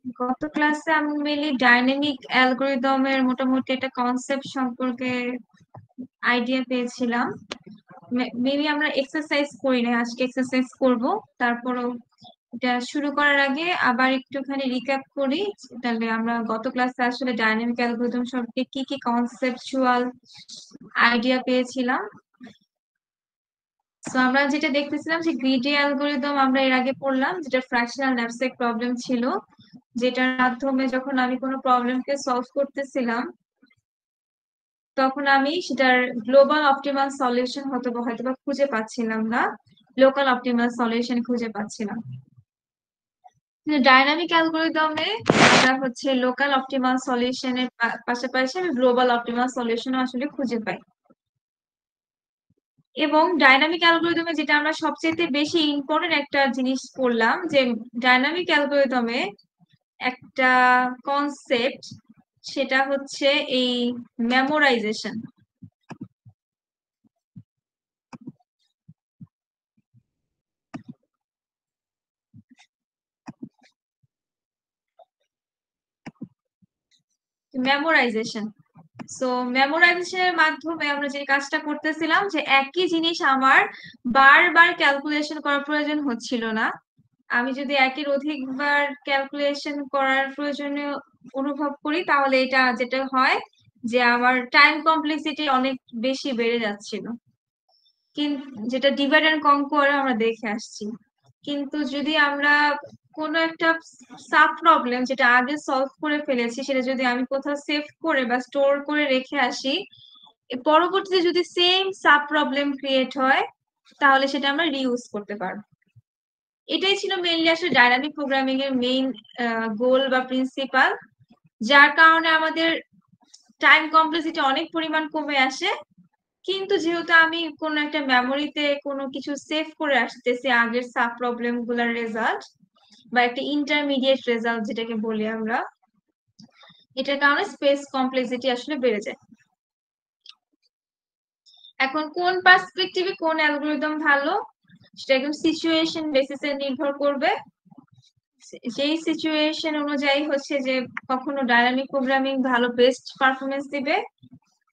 গত ক্লাসে আমি মেনলি ডাইনামিক অ্যালগরিদমের মোটামুটি একটা কনসেপ্ট সম্পর্কে আইডিয়া পেয়েছিলাম। মেবি আমরা এক্সারসাইজ করি না, আজকে এক্সারসাইজ করব। তারপরও এটা শুরু করার আগে আবার একটুখানি রিক্যাপ করি। তাহলে আমরা গত ক্লাসে আসলে ডাইনামিক অ্যালগরিদম সম্পর্কে কি কি কনসেপচুয়াল আইডিয়া পেয়েছিলাম। তো আমরা যেটা দেখতেছিলাম যে গ্রিডি অ্যালগরিদম আমরা এর আগে পড়লাম, যেটা ফ্র্যাকশনাল ন্যাপস্যাক প্রবলেম ছিল, যেটার মাধ্যমে যখন আমি কোনো প্রবলেমকে সলভ করতেছিলাম তখন আমি সেটার গ্লোবাল অপটিমাল সলিউশন হয়তো বা খুঁজে পাচ্ছিলাম না, লোকাল অপটিমাল সলিউশন খুঁজে পাচ্ছিলাম। ডাইনামিক অ্যালগরিদমে আমরা হচ্ছে লোকাল অপটিমাল সলিউশনের পাশাপাশি আমি গ্লোবাল অপটিমাল সলিউশনও আসলে খুঁজে পাই। এবং ডাইনামিক অ্যালগরিদমে যেটা আমরা সবচেয়ে বেশি ইম্পর্টেন্ট একটা জিনিস পড়লাম, যে ডাইনামিক অ্যালগরিদমে একটা কনসেপ্ট, সেটা হচ্ছে এই মেমোরাইজেশন। মেমোরাইজেশন সো মেমোরাইজেশনের মাধ্যমে আমরা যে কাজটা করতেছিলাম, যে একই জিনিস আমার বারবার ক্যালকুলেশন করার প্রয়োজন হচ্ছিল না। আমি যদি একের অধিকবার ক্যালকুলেশন করার প্রয়োজনীয় অনুভব করি, তাহলে এটা যেটা হয় যে আমার টাইম কমপ্লেক্সিটি অনেক বেশি বেড়ে যাচ্ছিল, কিন্তু যেটা ডিভাইড এন্ড কনকোয়ার আমরা দেখে আসছি। কিন্তু যদি আমরা কোনো একটা সাব প্রবলেম যেটা আগে সলভ করে ফেলেছি, সেটা যদি আমি কোথাও সেভ করে বা স্টোর করে রেখে আসি, পরবর্তীতে যদি সেম সাব প্রবলেম ক্রিয়েট হয়, তাহলে সেটা আমরা রিউজ করতে পারবো। এটাই ছিল মেইনলি আসলে ডাইনামিক প্রোগ্রামিং এর মেইন গোল বা প্রিন্সিপাল, যার কারণে আমাদের টাইম কমপ্লেক্সিটি অনেক পরিমাণ কমে আসে। কিন্তু যেহেতু আমি কোনো একটা মেমোরিতে কোনো কিছু সেভ করে আসতেছি আগের সাব প্রবলেম গুলার রেজাল্ট, বা একটা ইন্টারমিডিয়েট রেজাল্ট যেটাকে বলি আমরা, এটার কারণে স্পেস কমপ্লেক্সিটি আসলে বেড়ে যায়। এখন কোন পার্সপেক্টিভে কোন অ্যালগরিদম ভালো, সেটা একদম সিচুয়েশন বেসিসে নির্ভর করবে। সেই সিচুয়েশন অনুযায়ী হচ্ছে যে কখনো ডাইনামিক প্রোগ্রামিং ভালো বেস্ট পারফরমেন্স দিবে,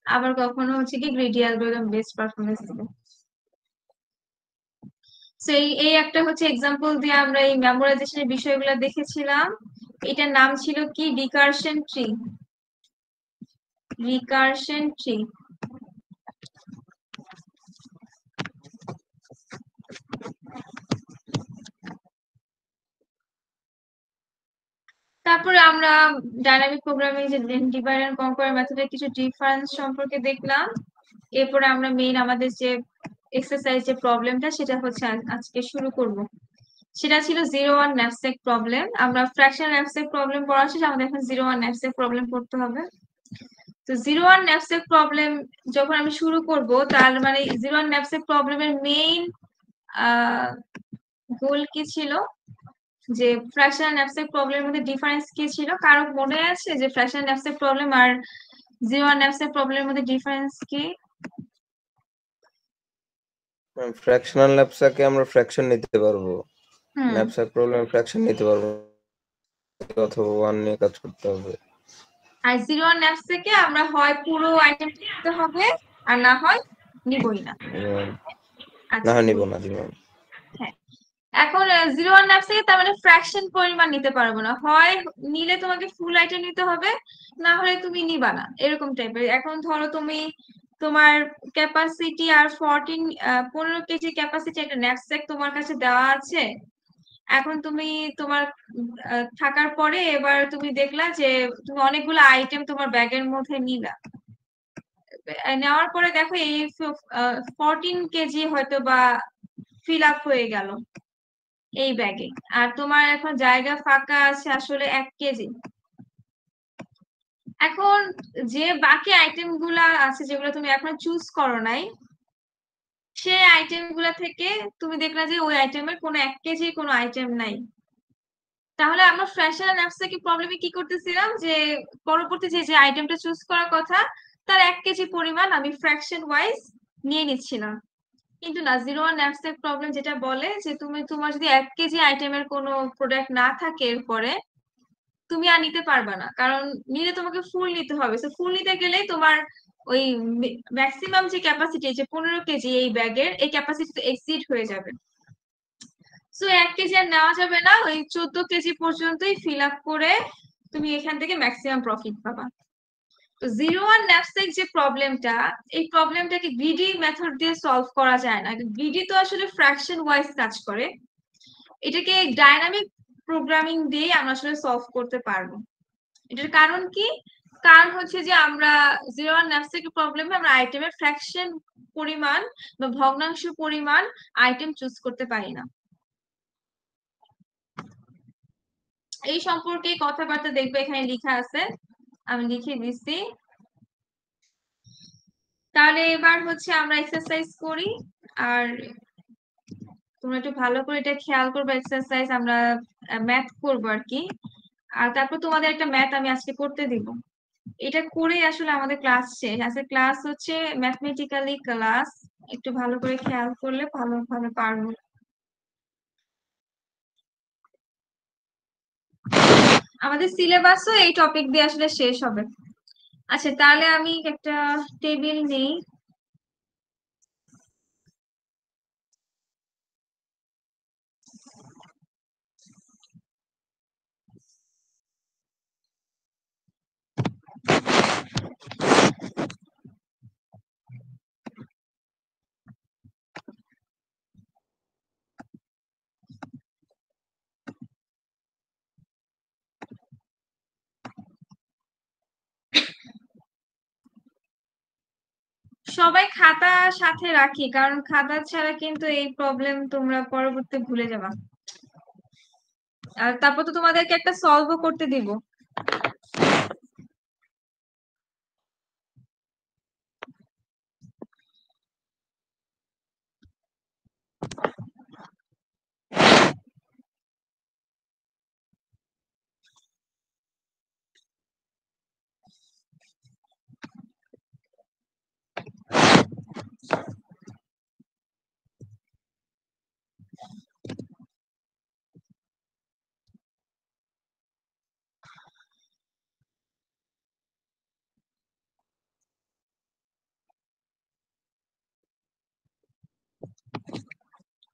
আবার কখনো হচ্ছে কি গ্রিডি অ্যালগরিদম বেস্ট পারফরমেন্স দিবে। সেই এই একটা হচ্ছে এক্সাম্পল দিয়ে আমরা এই মেমোরাইজেশনের বিষয়গুলো দেখেছিলাম। এটার নাম ছিল কি, রিকারশন ট্রি। Recursion tree. তারপরে আমরা ডাইনামিক প্রোগ্রামিং যে ডিভাইড এন্ড কনকোয়ার মেথডের কিছু ডিফারেন্স সম্পর্কে দেখলাম। এরপরে আমরা মেইন আমাদের যে এক্সারসাইজ যে প্রবলেমটা, সেটা হচ্ছে আজকে শুরু করব। সেটা ছিল 0-1 ন্যাপস্যাক প্রবলেম। আমরা ফ্র্যাকশনাল ন্যাপস্যাক প্রবলেম পড়া শেষ, আমাদের এখন 0-1 ন্যাপস্যাক প্রবলেম করতে হবে। তো 0-1 ন্যাপস্যাক প্রবলেম যখন আমি শুরু করব, তার মানে 0-1 ন্যাপস্যাক প্রবলেমের মেইন গোল কি ছিল, যে ফ্র্যাকশনাল ন্যাপস্যাক প্রবলেমের মধ্যে ডিফারেন্স কি ছিল? কারো মনে আছে যে ফ্র্যাকশনাল ন্যাপস্যাক প্রবলেম আর 0-1 ন্যাপস্যাক প্রবলেমের মধ্যে ডিফারেন্স কি? ফ্র্যাকশনাল ন্যাপস্যাকে আমরা ফ্র্যাকশন নিতে পারবো, হুম। ন্যাপস্যাক প্রবলেম ফ্র্যাকশন নিতে পারবো অথবা ওয়ান নিয়ে কাজ করতে হবে। আর 0-1 ন্যাপস্যাকে আমরা হয় পুরো আইটেমটা নিতে হবে, আর না হয় নিবই না। না আচ্ছা, নিব না দিব। হ্যাঁ। এখন 0-1 ন্যাপস্যাকে তার মানে ফ্র্যাকশন পরিমাণ নিতে পারবো না, হয় নিলে তোমাকে ফুল আইটেম নিতে হবে, না হলে তুমি নিবা না, এরকম টাইপের। এখন ধরো তুমি তোমার ক্যাপাসিটি আর 15 কেজি ক্যাপাসিটি একটা ন্যাপস্যাক তোমার কাছে দেওয়া আছে। এখন তুমি তোমার থাকার পরে এবার তুমি দেখলা যে তুমি অনেকগুলো আইটেম তোমার ব্যাগের মধ্যে নিলা। নেওয়ার পরে দেখো এই 14 কেজি হয়তো বা ফিল আপ হয়ে গেল এই ব্যাগে, আর তোমার এখন জায়গা ফাঁকা আছে আসলে 1 কেজি। এখন যে বাকি আইটেম গুলা আছে, যেগুলো তুমি এখন চুজ করো নাই, সেই আইটেম গুলা থেকে তুমি দেখলা যে ওই আইটেমের কোনো 1 কেজি কোনো আইটেম নাই। তাহলে আমরা ফ্র্যাকশনাল ন্যাপস্যাক প্রবলেমে কি করতেছিলাম, যে পরবর্তী যে আইটেমটা চুজ করার কথা, তার 1 কেজি পরিমাণ আমি ফ্র্যাকশন ওয়াইজ নিয়ে নিচ্ছিলাম। কিন্তু না, 0-1 ন্যাপস্যাক প্রবলেম যেটা বলে যে তুমি তোমার যদি 1 কেজি আইটেমের কোনো প্রোডাক্ট না থাকে এরপরে, তুমি আর নিতে পারবা না, কারণ নিলে তোমাকে ফুল নিতে হবে। তো ফুল নিতে গেলে তোমার ওই ম্যাক্সিমাম যে ক্যাপাসিটি, যে 15 কেজি এই ব্যাগের, এই ক্যাপাসিটি তো এক্সিড হয়ে যাবে। সো 1 কেজি আর নেওয়া যাবে না, ওই 14 কেজি পর্যন্তই ফিল আপ করে তুমি এখান থেকে ম্যাক্সিমাম প্রফিট পাবা। তো 0-1 ন্যাপস্যাক যে প্রবলেমটা, এই প্রবলেমটাকে গ্রিডি মেথড দিয়ে সলভ করা যায় না। গ্রিডি তো আসলে ফ্র্যাকশন ওয়াইজ কাজ করে, এটাকে ডাইনামিক প্রোগ্রামিং দিয়ে আমরা আসলে সলভ করতে পারবো। এটার কারণ কি? কারণ হচ্ছে যে আমরা 0-1 ন্যাপস্যাক প্রবলেমে আমরা আইটেমের ফ্র্যাকশন পরিমাণ বা ভগ্নাংশ পরিমাণ আইটেম চুজ করতে পারি না। এই সম্পর্কে কথাবার্তা দেখবে এখানে লেখা আছে, আমি লিখে দিচ্ছি। তাহলে এবার হচ্ছে আমরা এক্সারসাইজ করি, আর তোমরা একটু ভালো করে এটা খেয়াল করবে। এক্সারসাইজ আমরা ম্যাথ করবো আর কি, আর তারপর তোমাদের একটা ম্যাথ আমি আজকে করতে দিব। এটা করে আসলে আমাদের ক্লাস শেষ। আজকে ক্লাস হচ্ছে ম্যাথমেটিক্যালি ক্লাস, একটু ভালো করে খেয়াল করলে ভালোভাবে পারবো। আমাদের সিলেবাসও এই টপিক দিয়ে আসলে শেষ হবে। আচ্ছা, তাহলে আমি একটা টেবিল নেই। সবাই খাতা সাথে রাখি, কারণ খাতা ছাড়া কিন্তু এই প্রবলেম তোমরা পরবর্তী ভুলে যাবা। আর তারপর তো তোমাদেরকে একটা সলভও করতে দিব।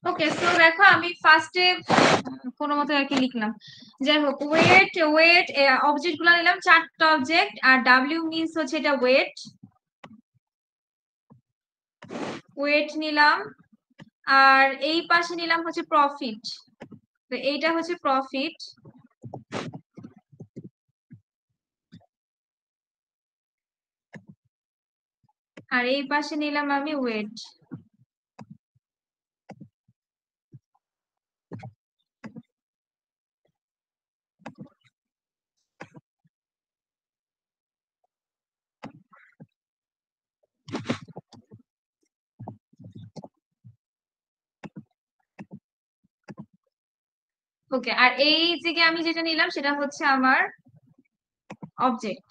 ওকে, সো দেখো আমি ফার্স্টে কোনো মতো আর কি লিখলাম। যাই হোক, ওয়েট ওয়েট অবজেক্ট গুলো নিলাম, 4টা অবজেক্ট, আর ডাব্লিউ মিনস হচ্ছে এটা ওয়েট। ওয়েট নিলাম, আর এই পাশে নিলাম হচ্ছে প্রফিট। তো এইটা হচ্ছে প্রফিট, আর এই পাশে নিলাম আমি ওয়েট। ওকে, আর এই দিকে আমি যেটা নিলাম সেটা হচ্ছে আমার অবজেক্ট।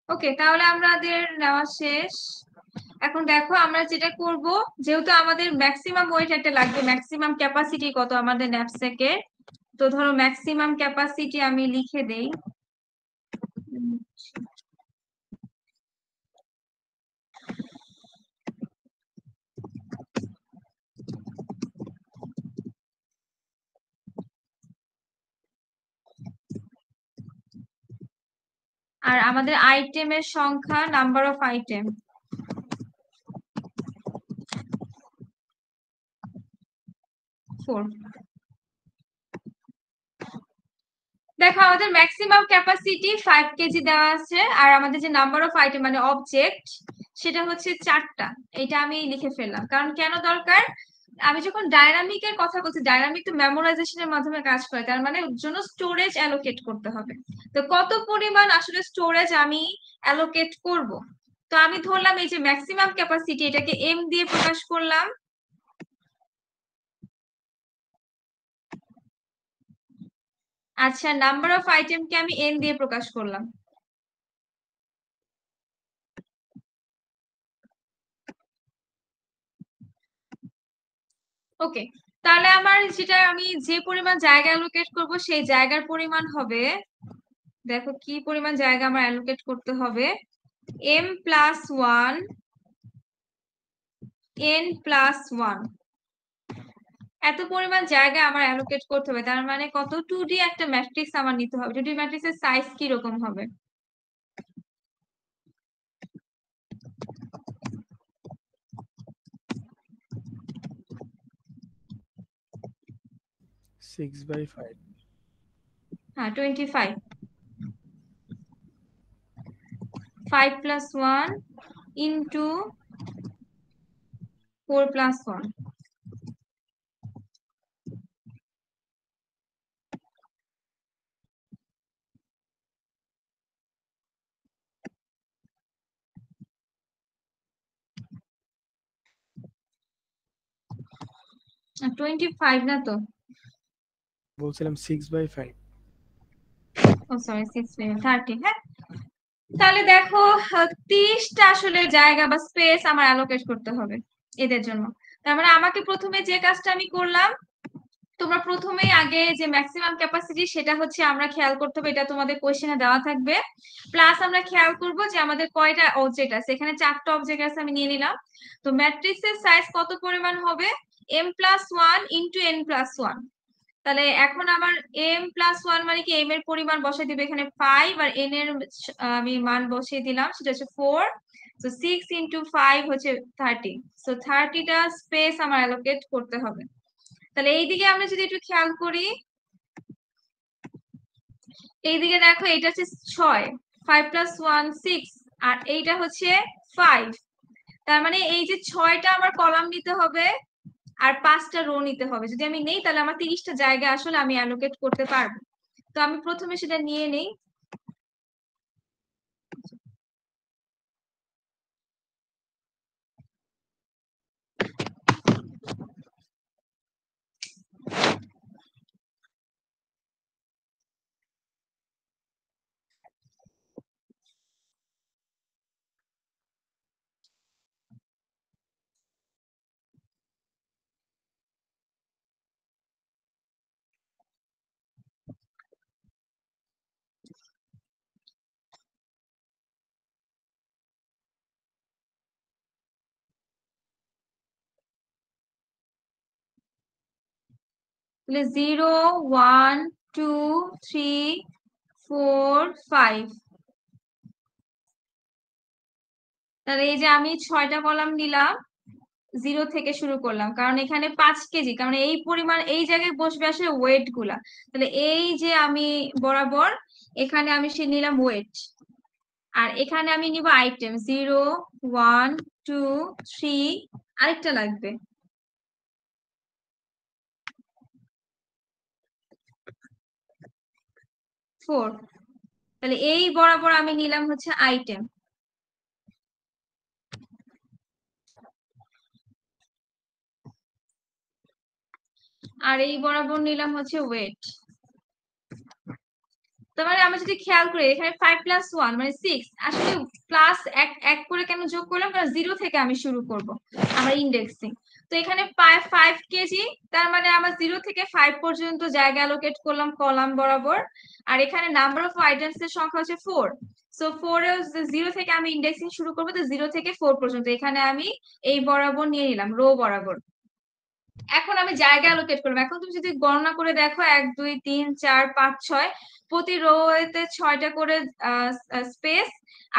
ওকে, তাহলে আমাদের নেওয়া শেষ। এখন দেখো আমরা যেটা করব, যেহেতু আমাদের ম্যাক্সিমাম ওয়েট একটা লাগবে, ম্যাক্সিমাম ক্যাপাসিটি কত আমাদের ন্যাপস্যাকের। তো ধরো ম্যাক্সিমাম ক্যাপাসিটি আমি লিখে দেই। আর আমাদের আইটেমের সংখ্যা, নাম্বার অফ আইটেম 4। দেখো আমাদের ম্যাক্সিমাম ক্যাপাসিটি 5 কেজি দেওয়া আছে, আর আমাদের যে নাম্বার অফ আইটেম মানে অবজেক্ট, সেটা হচ্ছে 4টা। এটা আমি লিখে ফেললাম, কারণ কেন দরকার? আমি যখন ডায়নামিকের কথা বলছি, ডায়নামিক তো মেমোরাইজেশনের মাধ্যমে কাজ করে, তার মানে ওর জন্য স্টোরেজ অ্যালোকেট করতে হবে। তো কত পরিমাণ আসলে স্টোরেজ আমি অ্যালোকেট করব? তো আমি ধরলাম এই যে ম্যাক্সিমাম ক্যাপাসিটি, এটাকে এম দিয়ে প্রকাশ করলাম। আচ্ছা, নাম্বার অফ আইটেমকে আমি এন দিয়ে প্রকাশ করলাম। ওকে, তাহলে আমার যেটা আমি যে পরিমাণ জায়গা অ্যালোকেট করব সেই জায়গার পরিমাণ হবে, দেখো কি পরিমাণ জায়গা আমার অ্যালোকেট করতে হবে, m+1 n+1, এত পরিমাণ জায়গা আমার অ্যালোকেট করতে হবে। তার মানে কত, 2D একটা ম্যাট্রিক্স আমার নিতে হবে। 2D ম্যাট্রিক্সের সাইজ কি রকম হবে? হ্যাঁ 25, 5+1 into 4+1, আর 25 না তো, বলছিলাম 6/5। ও সরি 30, হ্যাঁ। তাহলে দেখো 30টা আসলে জায়গা বা স্পেস আমার অ্যালোকেট করতে হবে এদের জন্য। তার মানে আমাকে প্রথমে যে কাজটা আমি করলাম, তোমরা প্রথমেই আগে যে ম্যাক্সিমাম ক্যাপাসিটি সেটা হচ্ছে আমরা খেয়াল করতে হবে, এটা তোমাদের কোশ্চেনে দেওয়া থাকবে। প্লাস আমরা খেয়াল করব যে আমাদের কয়টা অবজেক্ট আছে, এখানে 4টা অবজেক্ট আছে, আমি নিয়ে নিলাম। তো ম্যাট্রিক্সের সাইজ কত পরিমাণ হবে, m+1 into n+1। তাহলে এখন আমার m+1 মানে কি, m এর পরিমাণ বসাই দিবে এখানে 5, আর n এর আমি মান বসিয়ে দিলাম, সেটা হচ্ছে 4। তো 6 into 5 হচ্ছে 30। সো 30টা স্পেস আমার অ্যালোকেট করতে হবে। তাহলে এইদিকে আমরা যদি একটু খেয়াল করি, এইদিকে দেখো এটা হচ্ছে 6, 5+1 6, আর এইটা হচ্ছে 5। তার মানে এই যে 6টা আমার কলাম নিতে হবে আর 5টা রো নিতে হবে। যদি আমি নেই তাহলে আমার 30টা জায়গা আসলে আমি অ্যালোকেট করতে পারবো। তো আমি প্রথমে সেটা নিয়ে নেই। তাহলে 0 1 2 3 4 5, তাহলে এই যে আমি 6টা কলাম নিলাম, 0 থেকে শুরু করলাম, কারণ এখানে 5 কেজি, কারণ এই পরিমাণ এই জায়গায় বসবে আসলে ওয়েট গুলা। তাহলে এই যে আমি বরাবর এখানে আমি সে নিলাম ওয়েট, আর এখানে আমি নিব আইটেম 0 1 2 3, আরেকটা লাগবে 4। তাহলে এই বরাবর আমি নিলাম হচ্ছে আইটেম, আর এই বরাবর নিলাম হচ্ছে ওয়েট। তার মানে আমরা যদি খেয়াল করি এখানে 5+1 মানে 6, আসলে প্লাস এক এক করে কেন যোগ করলাম, কারণ 0 থেকে আমি শুরু করব আমার ইন্ডেক্সিং। তো এখানে 5 কেজি, তার মানে আমার 0 থেকে 5 পর্যন্ত জায়গা অ্যালোকেট করলাম কলাম বরাবর। আর এখানে নাম্বার অফ আইটেমস এর সংখ্যা হচ্ছে 4। সো 4 এর 0 থেকে আমি ইন্ডেক্সিং শুরু করবো, তো 0 থেকে 4 পর্যন্ত এখানে আমি এই বরাবর নিয়ে নিলাম, রো বরাবর। এখন আমি জায়গা অ্যালোকেট করলাম। এখন তুমি যদি গণনা করে দেখো 1 2 3 4 5 6, প্রতি রোতে 6টা করে স্পেস,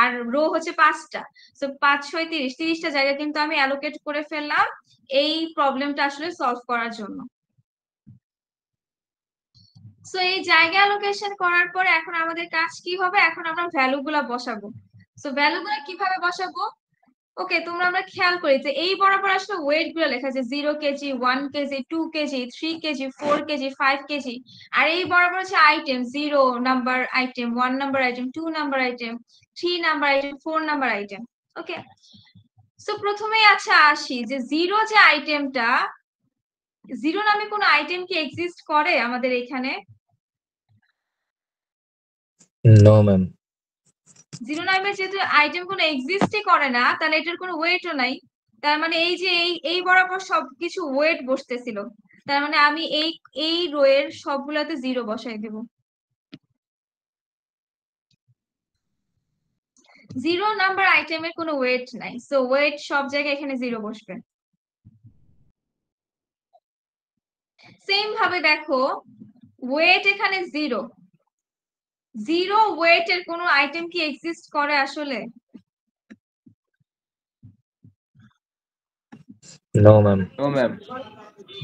আর রো হচ্ছে 5টা। সো 5 6 30, 30টা জায়গা কিন্তু আমি অ্যালোকেট করে ফেললাম এই প্রবলেমটা আসলে সলভ করার জন্য। সো এই জায়গা অ্যালোকেশন করার পরে এখন আমাদের কাজ কি হবে, এখন আমরা ভ্যালু গুলা বসাবো। সো ভ্যালু গুলা কিভাবে বসাবো, ওকে তোমরা আমরা খেয়াল করি যে এই বরাবর আসলে ওয়েট গুলো লেখা আছে 0 KG 1 KG 2 KG 3 KG 4 KG 5 KG. আর এই বরাবর হচ্ছে item, 0 number item, 1 number item, 2 number item, 3 number item, 4 number item. Okay, so প্রথমেই আচ্ছা আসি যে 0 যে আইটেমটা, 0 নামে কোনো আইটেম কি এক্সিস্ট করে আমাদের এখানে? No ma'am. 0 নামের যেহেতু আইটেম কোনো এক্সিস্টই করে না, তাহলে এটার কোনো ওয়েটও নাই, তার মানে এই যে এই বরাবর সবকিছু ওয়েট বসতেছিল, তার মানে আমি এই রো এর সবগুলাতে 0 বসাই দিব। 0 নাম্বার আইটেমের কোনো ওয়েট নাই, সো ওয়েট সব জায়গায় এখানে 0 বসবে। সেম ভাবে দেখো ওয়েট এখানে 0 ওয়েটের কোনো আইটেম কি এক্সিস্ট করে আসলে? No ma'am. No ma'am.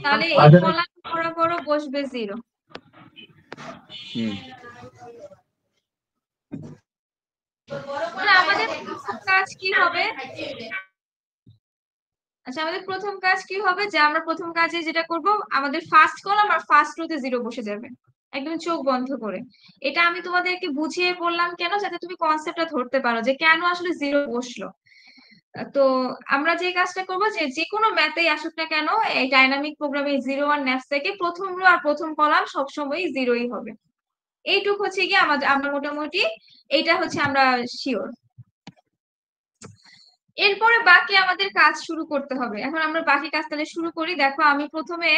তাহলে এই কলাম বরাবর বসবে 0। আমাদের প্রথম কাজ কি হবে? আচ্ছা, আমাদের প্রথম কাজ কি হবে যে আমরা প্রথম কাজে যেটা করব, আমাদের ফার্স্ট কলাম আর ফার্স্ট রোতে 0 বসে যাবে একদম চোখ বন্ধ করে। এটা আমি তোমাদেরকে বুঝিয়ে বললাম কেন, যাতে তুমি কনসেপ্টটা ধরতে পারো যে কেন আসলে 0 বসলো। তো আমরা যে কাজটা করবো, যে কোনো ম্যাথেই আসুক না কেন, এই ডাইনামিক প্রোগ্রামে 0 আর ন্যাপস থেকে প্রথম রো আর প্রথম কলাম সবসময় 0ই হবে। এইটুক হচ্ছে গিয়ে আমরা মোটামুটি এইটা হচ্ছে আমরা শিওর। এরপরে বাকি আমাদের কাজ শুরু করতে হবে। এখন আমরা বাকি কাজ তাহলে শুরু করি। দেখো আমি প্রথমে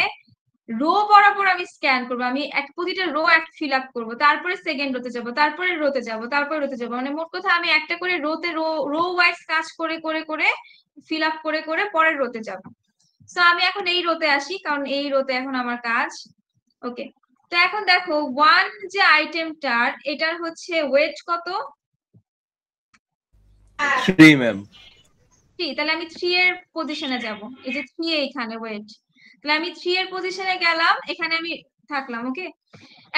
রো বরাবর আমি স্ক্যান করবো, আমি প্রতিটা রো ফিল আপ করবো, তারপরে সেকেন্ড রোতে যাব, তারপরে রোতে যাব, তারপরে রোতে যাব, মানে মোট কথা আমি একটা করে রোতে রো ওয়াইজ কাজ করে করে করে ফিল আপ করে করে পরের রোতে যাব। সো আমি এখন এই রোতে আসি, কারণ এই রোতে এখন আমার কাজ। ওকে, তো এখন দেখো 1 যে আইটেমটার, এটার হচ্ছে ওয়েট কত? 3 ম্যাম। 3। তাহলে আমি 3 এর পজিশনে যাব। এই যে 3 এইখানে ওয়েট, তাহলে আমি 3 এর পজিশনে গেলাম, এখানে আমি থাকলাম। ওকে,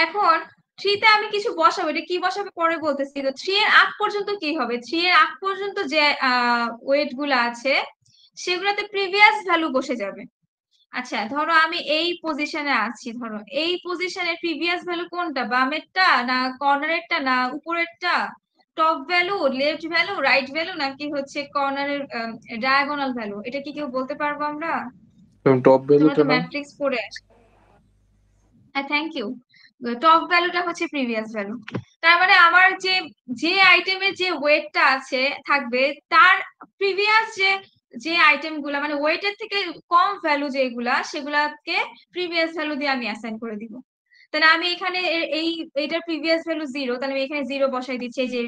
এখন 3 তে আমি কিছু বসাবো, এটা কি বসাবো পরে বলতেছি। তো 3 এর আগ পর্যন্ত কি হবে? 3 এর আগ পর্যন্ত যে ওয়েট গুলো আছে সেগুলোতে প্রিভিয়াস ভ্যালু বসে যাবে। আচ্ছা, ধরো আমি এই পজিশনে আছি, ধরো এই পজিশনের প্রিভিয়াস ভ্যালু কোনটা? বামেরটা না কর্নারেরটা না উপরেরটা? Top value, left value, right value, নাকি হচ্ছে কর্নারের ডায়াগোনাল ভ্যালু? এটা কি কেউ বলতে পারবো আমরা? টপ তোমরা ভ্যালুটা তো না? ম্যাট্রিক্স পড়ে আসো। হ্যাঁ, থ্যাংক ইউ। টপ ভ্যালুটা হচ্ছে প্রিভিয়াস ভ্যালু। তার মানে আমার যে আইটেমের যে ওয়েটটা আছে থাকবে, তার প্রিভিয়াস যে আইটেম গুলা, মানে ওয়েটের থেকে কম ভ্যালু যেগুলা, সেগুলাকে প্রিভিয়াস ভ্যালু দিয়ে আমি অ্যাসাইন করে দিব। তাহলে আমি এখানে এইটার প্রিভিয়াস ভ্যালু 0, তাহলে আমি এখানে 0 বসাই দিচ্ছি এই যে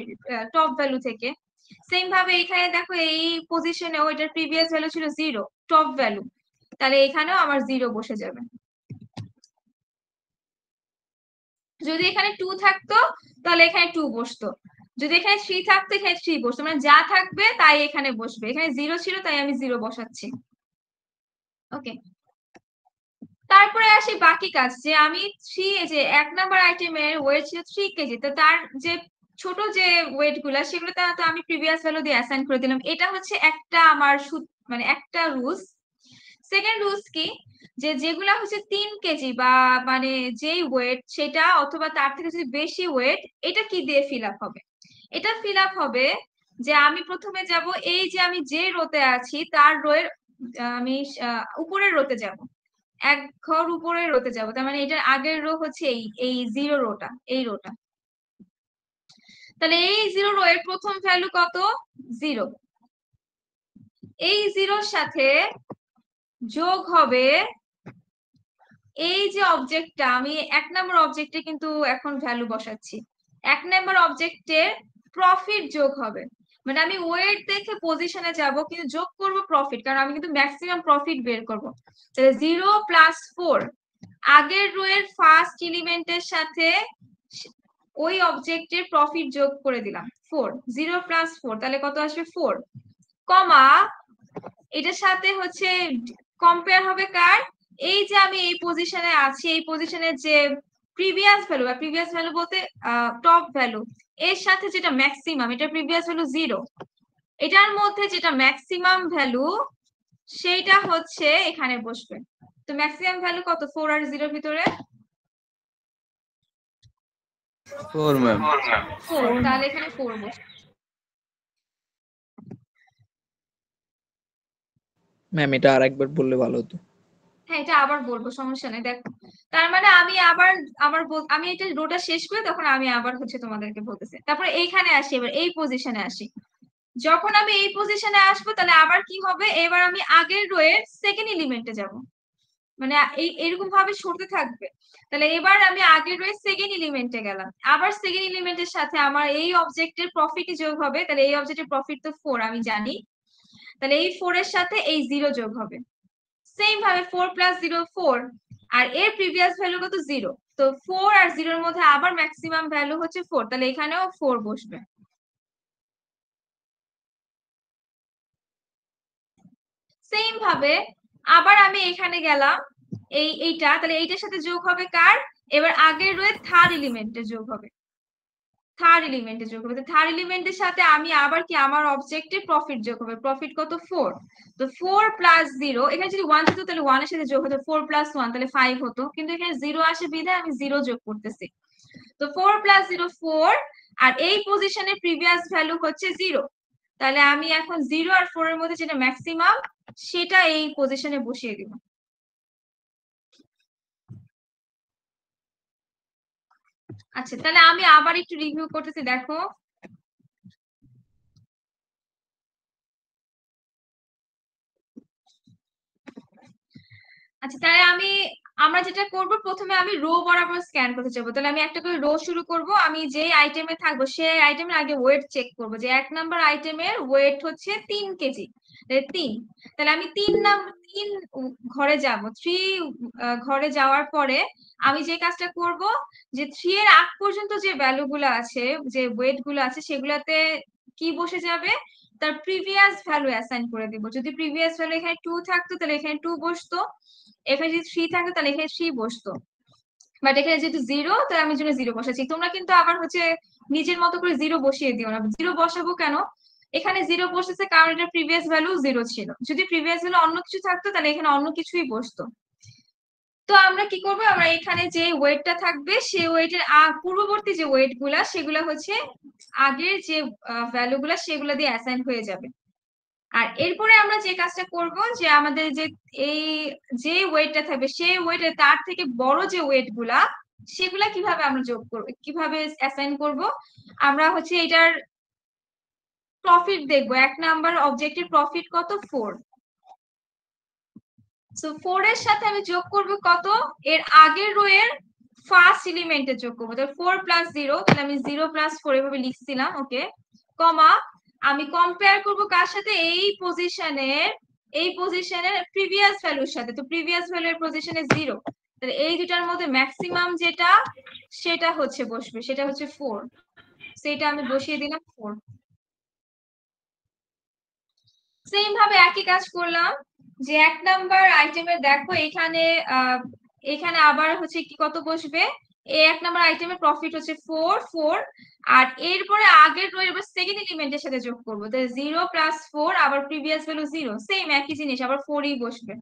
টপ ভ্যালু থেকে। সেম ভাবে এখানে দেখো এই পজিশনেও এটার প্রিভিয়াস ভ্যালু ছিল 0, টপ ভ্যালু, তাহলে এখানেও আমার 0 বসে যাবে। যদি এখানে 2 থাকতো তাহলে এখানে 2 বসতো, যদি এখানে 3 থাকতো এখানে 3 বসতো, মানে যা থাকবে তাই এখানে বসবে। এখানে 0 ছিল তাই আমি 0 বসাচ্ছি। ওকে, তারপরে আসি বাকি কাজ, যে আমি 3 যে 1 নাম্বার আইটেমের ওয়েট ছিল 3 কেজি, তো তার যে ছোট যে ওয়েট গুলা সেগুলো তো আমি প্রিভিয়াস ভ্যালু দিয়ে অ্যাসাইন করে দিলাম। এটা হচ্ছে একটা আমার মানে একটা রুলস। সেকেন্ড রুলস কি, যেগুলা হচ্ছে 3 কেজি বা মানে যেই ওয়েট সেটা অথবা তার থেকে যদি বেশি ওয়েট, এটা কি দিয়ে ফিল আপ হবে? এটা ফিল আপ হবে যে আমি প্রথমে যাব, এই যে আমি যে রোতে আছি তার রোয়ের আমি উপরের রোতে যাব, এক ঘর উপরের রোতে যাব। তার মানে এটার আগের রো হচ্ছে এই 0 রোটা, এই রোটা। তাহলে এই 0 রো এর প্রথম ভ্যালু কত? 0। এই 0-র সাথে যোগ হবে এই যে অবজেক্টটা, আমি 1 নম্বর অবজেক্টে কিন্তু এখন ভ্যালু বসাচ্ছি, 1 নম্বর অবজেক্টের প্রফিট যোগ হবে। মানে আমি ওয়েট দেখে পজিশনে যাব, কিন্তু যোগ করব প্রফিট, কারণ আমি কিন্তু ম্যাক্সিমাম প্রফিট বের করব। তাহলে 0 + 4, আগের রো এর ফার্স্ট এলিমেন্টের সাথে ওই অবজেক্টের প্রফিট যোগ করে দিলাম 4, 0 + 4, তাহলে কত আসবে? 4, কমা এটার সাথে হচ্ছে কম্পেয়ার হবে কার? এই যে আমি এই পজিশনে আছি, এই পজিশনের যে প্রিভিয়াস ভ্যালু, বা প্রিভিয়াস ভ্যালু বলতে টপ ভ্যালু, এর সাথে যেটা ম্যাক্সিমাম, এটা প্রিভিয়াস ভ্যালু 0, এটার মধ্যে যেটা ম্যাক্সিমাম ভ্যালু সেইটা হচ্ছে এখানে বসবে। তো ম্যাক্সিমাম ভ্যালু কত? 4 আর 0 এর ভিতরে 4 ম্যাম। 4, তাহলে এখানে 4 বসবে। ম্যাম এটা আরেকবার বললে ভালো হতো। হ্যাঁ, এটা আবার বলবো, সমস্যা নেই। দেখো, তার মানে আমি আমি এটা রোটা শেষ করে তখন আমি আবার হচ্ছে তোমাদেরকে বলতেছি। তারপরে এইখানে আসি, এবার এই পজিশনে আসি, যখন আমি এই পজিশনে আসবো তাহলে আবার কি হবে, এবার আমি আগের রো এর সেকেন্ড এলিমেন্টে যাব, মানে এরকম ভাবে সরতে থাকবে। তাহলে এবার আমি আগের রো এর সেকেন্ড এলিমেন্টে গেলাম, আবার সেকেন্ড এলিমেন্টের সাথে আমার এই অবজেক্টের প্রফিট যোগ হবে। তাহলে এই অবজেক্টের প্রফিট তো 4 আমি জানি, তাহলে এই 4 এর সাথে এই 0 যোগ হবে। সেম ভাবে 4 প্লাস 0 4, আর এর প্রিভিয়াস ভ্যালু কত 0, তো 4 আর 0 এর মধ্যে আবার ম্যাক্সিমাম ভ্যালু হচ্ছে 4, তাহলে এখানেও 4 বসবে। সেম ভাবে আবার আমি এখানে গেলাম, এইটা, তাহলে এইটার সাথে যোগ হবে কার, এবার আগের রো এর থার্ড এলিমেন্টে যোগ হবে, থার্ড এলিমেন্টে যোগ হবে। তো থার্ড এলিমেন্টের সাথে আমি আবার কি আমার অবজেক্টের প্রফিট যোগ হবে, প্রফিট কত 4, তো 4 প্লাস 0, এখানে যদি 1 হতো তাহলে 1 এর সাথে যোগ হতো, 4 প্লাস 1 তাহলে 5 হতো, কিন্তু এখানে 0 আসে বিধায় আমি 0 যোগ করতেছি। তো 4 প্লাস 0 4, আর এই পজিশনের প্রিভিয়াস ভ্যালু হচ্ছে 0, তাহলে আমি এখন 0 আর 4 এর মধ্যে যেটা ম্যাক্সিমাম সেটা এই পজিশনে বসিয়ে দিব। আচ্ছা, তাহলে আমি আবার একটু রিভিউ করতেছি, দেখো। আচ্ছা, তাহলে আমরা যেটা করব, প্রথমে আমি রো বরাবর স্ক্যান করতে যাবো। তাহলে আমি একটা করে রো শুরু করব, আমি যে আইটেমে থাকবো সেই আইটেমের আগে ওয়েট চেক করব, যে 1 নাম্বার আইটেমের ওয়েট হচ্ছে 3 কেজি, 3, তাহলে আমি 3 ঘরে যাব। 3 ঘরে যাওয়ার পরে আমি যে কাজটা করব, যে 3 এর আগ পর্যন্ত যে ভ্যালু গুলো আছে, যে ওয়েট গুলো আছে, সেগুলাতে কি বসে যাবে, তার প্রিভিয়াস ভ্যালু অ্যাসাইন করে দিব। যদি প্রিভিয়াস ভ্যালু এখানে 2 থাকতো তাহলে এখানে 2 বসতো, এখানে যদি 3 থাকতো তাহলে এখানে 3 বসতো, বাট এখানে যেহেতু 0, তাহলে আমি জন্য 0 বসাচ্ছি। তোমরা কিন্তু আবার হচ্ছে নিজের মতো করে 0 বসিয়ে দিও না। 0 বসাবো কেন, এখানে 0 বসেছে কারণ এটা প্রিভিয়াস ভ্যালু 0 ছিল, যদি প্রিভিয়াস ভ্যালু অন্য কিছু থাকতো তাহলে এখানে অন্য কিছুই বসতো। তো আমরা কি করবো, আমরা এখানে যে ওয়েটটা থাকবে সেই ওয়েটের পূর্ববর্তী যে ওয়েট গুলা, সেগুলা হচ্ছে আগের যে ভ্যালু গুলা সেগুলা দিয়ে অ্যাসাইন হয়ে যাবে। আর এরপরে আমরা যে কাজটা করব, যে আমাদের যে ওয়েটটা থাকবে সেই ওয়েটের তার থেকে বড় যে ওয়েট গুলা, সেগুলা কিভাবে আমরা যোগ করব, কিভাবে অ্যাসাইন করব, আমরা হচ্ছে এটার প্রফিট দেখবো। 1 নাম্বার অবজেক্টের প্রফিট কত 4, সো 4 এর সাথে আমি যোগ করব কত, এর আগের রো এর ফার্স্ট এলিমেন্টে যোগ করবো। তাহলে 4 প্লাস 0, তাহলে আমি 0 প্লাস 4 এভাবে লিখছিলাম, ওকে, কমা, আমি কম্পেয়ার করব কার সাথে, এই পজিশনের প্রিভিয়াস ভ্যালুর সাথে। তো প্রিভিয়াস ভ্যালুর পজিশনে 0, তাহলে এই দুটার মধ্যে ম্যাক্সিমাম যেটা সেটা হচ্ছে বসবে, সেটা হচ্ছে 4, সেটা আমি বসিয়ে দিলাম 4। সেম ভাবে একই কাজ করলাম, যে 1 নাম্বার আইটেমের দেখো এখানে আবার হচ্ছে কি কত বসবে, এই 1 নাম্বার আইটেমের প্রফিট হচ্ছে 4 4, আর এরপরে আগের রো এবার সেকেন্ড এলিমেন্টের সাথে যোগ করবো, তাহলে 0 প্লাস 4, আবার প্রিভিয়াস ভ্যালু 0, সেম একই জিনিস, আবার 4ই বসবে।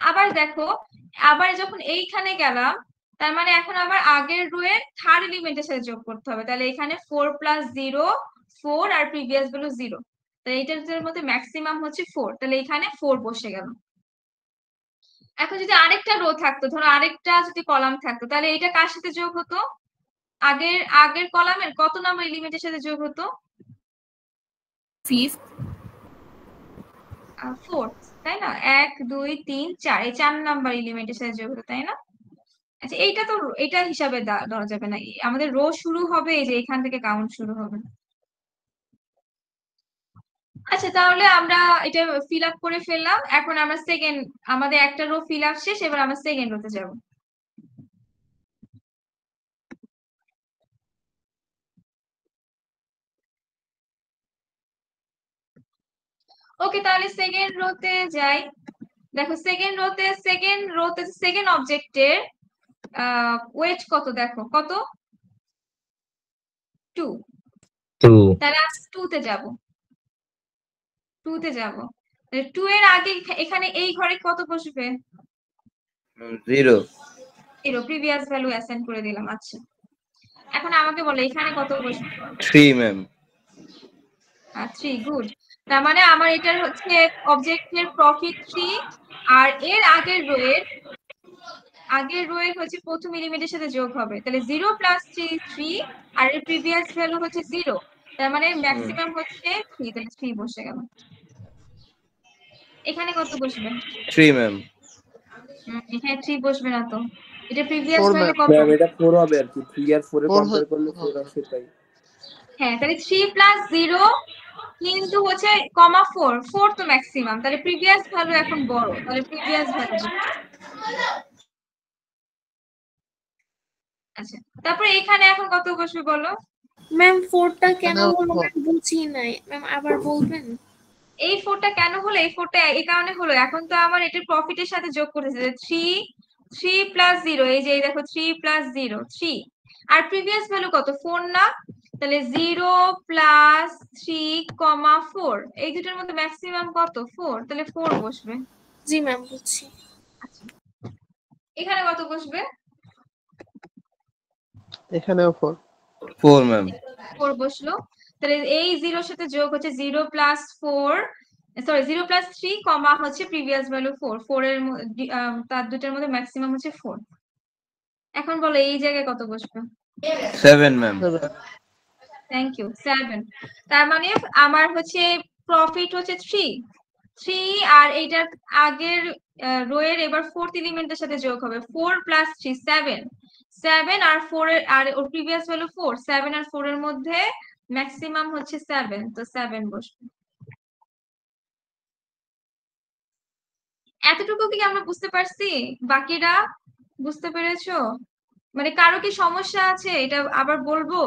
আবার দেখো, আবার যখন এইখানে গেলাম, তার মানে এখন আবার আগের রো এর থার্ড এলিমেন্টের সাথে যোগ করতে হবে, তাহলে এখানে 4 প্লাস 0 4, আর প্রিভিয়াস ভ্যালু 0, তাহলে এইটার মধ্যে ম্যাক্সিমাম হচ্ছে 4, তাহলে এখানে 4 বসে গেল। এখন যদি আরেকটা রো থাকতো, ধরো আরেকটা যদি কলাম থাকতো, তাহলে এটা কার সাথে যোগ হতো, আগের কলামের কত নাম্বার এলিমেন্টের সাথে যোগ হতো, 4, তাই না, 1 2 3 4, এই 4 নাম্বার এলিমেন্টের সাথে যোগ হতো, তাই না। আচ্ছা, এটা হিসাবে ধরা যাবে না, আমাদের রো শুরু হবে এই যে এখান থেকে কাউন্ট শুরু হবে। আচ্ছা, তাহলে আমরা এটা ফিল আপ করে ফেললাম। এখন আমরা আমাদের একটা রো ফিল আপ শেষ, এবার আমরা সেকেন্ড রোতে যাব। ওকে, তাহলে সেকেন্ড রোতে যাই। দেখো সেকেন্ড রোতে সেকেন্ড অবজেক্টের ওয়েট কত, দেখো কত 2, তাহলে আমি 2 তে যাব, 2 এর আগে এখানে এই ঘরে কত বসবে, 0 প্রিভিয়াস ভ্যালু অ্যাসাইন করে দিলাম। আচ্ছা, এখন আমাকে বলো এখানে কত বসবে, 3 ম্যাম। 3, গুড। তার মানে আমার এটার হচ্ছে অবজেক্টের প্রফিট 3, আর এর আগের রো এর হচ্ছে প্রথম এলিমেন্টের সাথে যোগ হবে, তাহলে 0 প্লাস 3 3, আর এর প্রিভিয়াস ভ্যালু হচ্ছে 0, তার মানে ম্যাক্সিমাম হচ্ছে 3, তাহলে 3 বসে গেল। এখানে কত বসবে? 3 ম্যাম। এখানে 3 বসবে না তো, এটা প্রিভিয়াস 4 ভ্যালু ম্যাম। কত? ম্যাম এটা 4 হবে আর কি, 3 আর 4 এ 4 কম্পেয়ার করলে 4 আসে তাই। হ্যাঁ, তাহলে 3 প্লাস 0 কিন্তু হচ্ছে কমা 4, 4 তো ম্যাক্সিমাম, তাহলে প্রিভিয়াস ভ্যালু এখন বড়, তাহলে প্রিভিয়াস ভ্যালু। আচ্ছা, তারপরে এখানে এখন কত বসবে বলো? ম্যাম 4টা কেন এখানেও হলো 4। ম্যাম বুঝি নাই, ম্যাম আবার বলবেন? এই 4টা কেন হলো? এই 4টা এই কারণে হলো, এখন তো আমার এটার প্রফিটের সাথে যোগ করতেছে যে 3 প্লাস 0, এই যে এই দেখো 3 প্লাস 0 3, আর প্রিভিয়াস ভ্যালু কত 4 না, তাহলে 0 প্লাস 3 কমা 4, এই দুটোর মধ্যে ম্যাক্সিমাম কত 4, তাহলে 4 বসবে। জি ম্যাম বুঝছি। এখানে কত বসবে? এখানেও 4। 4 ম্যাম। 4 বসলো, তাহলে এই 0 এর সাথে যোগ হচ্ছে 0 প্লাস 4, সরি 0 প্লাস 3 কমা হচ্ছে প্রিভিয়াস ভ্যালু 4, 4 এর তার দুটোর মধ্যে ম্যাক্সিমাম হচ্ছে 4। এখন বলো এই জায়গায় কত বসবে? 7 ম্যাম। Thank you, 7। তার মানে আমার হচ্ছে প্রফিট হচ্ছে 3 আর এইটার আগের রো এর এবার 4th এলিমেন্টের সাথে যোগ হবে, 4 প্লাস 3 7, 7 আর 4 এর আর ওর প্রিভিয়াস ভ্যালু 4, 7 আর 4 এর মধ্যে ম্যাক্সিমাম হচ্ছে 7, তো 7 বসবে। এতটুকু কি আমরা বুঝতে পারছি? বাকিরা বুঝতে পেরেছো? মানে কারো কি সমস্যা আছে? এটা আবার বলবো?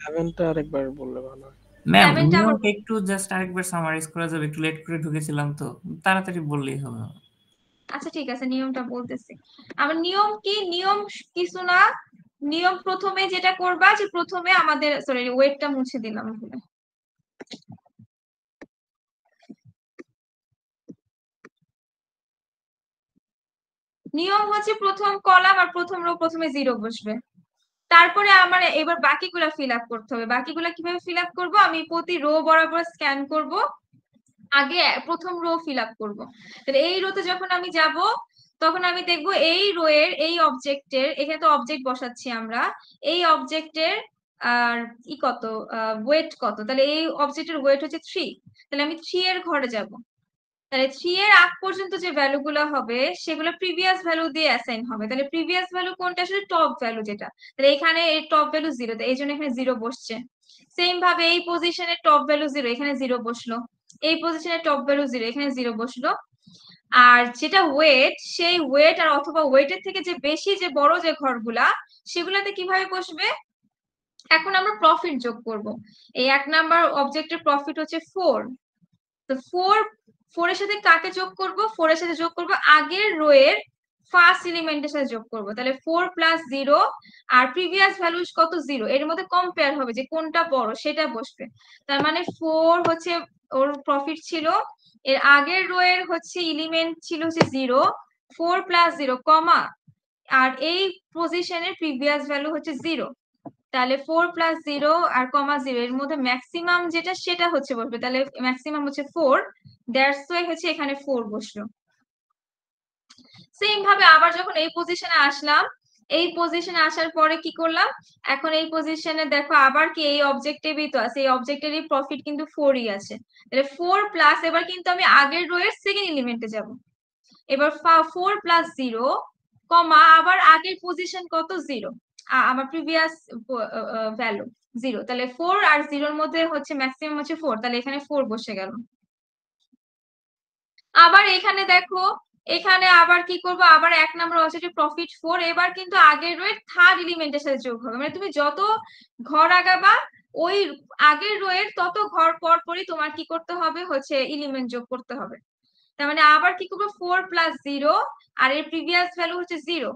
7টা আরেকবার বললে ভালো হয়। ম্যাম 7টা আবার নিয়মটা একটু জাস্ট আরেকবার সামারাইজ করা যাবে? একটু লেট করে ঢুকেছিলাম তো, তাড়াতাড়ি বললেই হবে। আচ্ছা ঠিক আছে, নিয়মটা বলতেছি। আমার নিয়ম কি, নিয়ম কিছু না, নিয়ম প্রথমে যেটা করবা যে প্রথমে আমাদের সরি ওয়েটটা মুছে দিলাম ভুলে। নিয়ম হচ্ছে প্রথম কলাম আর প্রথম রো প্রথমে 0 বসবে, তারপরে আমার এবার বাকিগুলা ফিল আপ করতে হবে। বাকিগুলা কিভাবে ফিল আপ করবো? আমি প্রতি রো বরাবর স্ক্যান করব, আগে প্রথম রো ফিল আপ করবো। তাহলে এই রোতে যখন আমি যাব তখন আমি দেখবো এই রো এর এই অবজেক্টের, এখানে তো অবজেক্ট বসাচ্ছি আমরা, এই অবজেক্টের আর ই কত ওয়েট কত, তাহলে এই অবজেক্টের ওয়েট হচ্ছে 3, তাহলে আমি 3 এর ঘরে যাব। তাহলে 3 এর আগ পর্যন্ত যে ভ্যালুগুলো হবে সেগুলো প্রিভিয়াস ভ্যালু দিয়ে অ্যাসাইন হবে। তাহলে প্রিভিয়াস ভ্যালু কোনটা? আসলে টপ ভ্যালু যেটা, তাহলে এখানে এই টপ ভ্যালু 0, এই জন্য এখানে 0 বসছে। সেম ভাবে এই পজিশনে টপ ভ্যালু 0, এখানে 0 বসলো। এই পজিশনে টপ ভ্যালু 0, এখানে 0 বসলো। আর যেটা ওয়েট, সেই ওয়েট আর অথবা ওয়েটের থেকে যে বেশি যে বড় যে ঘরগুলা সেগুলাতে কিভাবে বসবে? এখন আমরা প্রফিট যোগ করব। এই 1 নাম্বার অবজেক্টের প্রফিট হচ্ছে 4, তো 4 এর সাথে কাকে যোগ করব? 4 এর সাথে যোগ করব আগের রো এর ফার্স্ট এলিমেন্টের সাথে যোগ করব, তাহলে 4 প্লাস 0 আর প্রিভিয়াস ভ্যালু কত 0, এর মধ্যে কম্পেয়ার হবে যে কোনটা বড় সেটা বসবে। তার মানে 4 হচ্ছে ওর প্রফিট ছিল, এর আগের রো এর হচ্ছে এলিমেন্ট ছিল হচ্ছে 0, 4 প্লাস 0 কমা, আর এই পজিশনের প্রিভিয়াস ভ্যালু হচ্ছে 0, তাহলে 4 প্লাস 0 আর কমা 0 এর মধ্যে ম্যাক্সিমাম যেটা সেটা হচ্ছে বসবে, তাহলে ম্যাক্সিমাম হচ্ছে 4, দ্যাটস ওয়াই হচ্ছে এখানে 4 বসলো। সেম ভাবে আবার যখন এই পজিশনে আসলাম, এই পজিশনে আসার পরে কি করলাম? এখন এই পজিশনে দেখো আবার কি এই অবজেক্টিভই তো আছে, এই অবজেক্টেরই প্রফিট কিন্তু 4ই আছে, তাহলে 4 প্লাস, এবার কিন্তু আমি আগের রো এর সেকেন্ড এলিমেন্টে যাব। এবার 4 প্লাস 0 কমা আবার আগের পজিশন কত 0, আমার প্রিভিয়াস ভ্যালু 0, তাহলে 4 আর 0 এর মধ্যে হচ্ছে ম্যাক্সিমাম হচ্ছে 4, তাহলে এখানে 4 বসে গেল। আবার এখানে দেখো, এখানে আবার কি করব? আবার 1 নাম্বার অবজেক্টের প্রফিট 4, এবার কিন্তু আগের রো এর থার্ড এলিমেন্টের সাথে যোগ হবে, মানে তুমি যত ঘর আগাবা ওই আগের রো এর তত ঘর পর পরই তোমার কি করতে হবে? হচ্ছে এলিমেন্ট যোগ করতে হবে। তার মানে আবার কি করবো? 4 প্লাস 0 আর এর প্রিভিয়াস ভ্যালু হচ্ছে 0,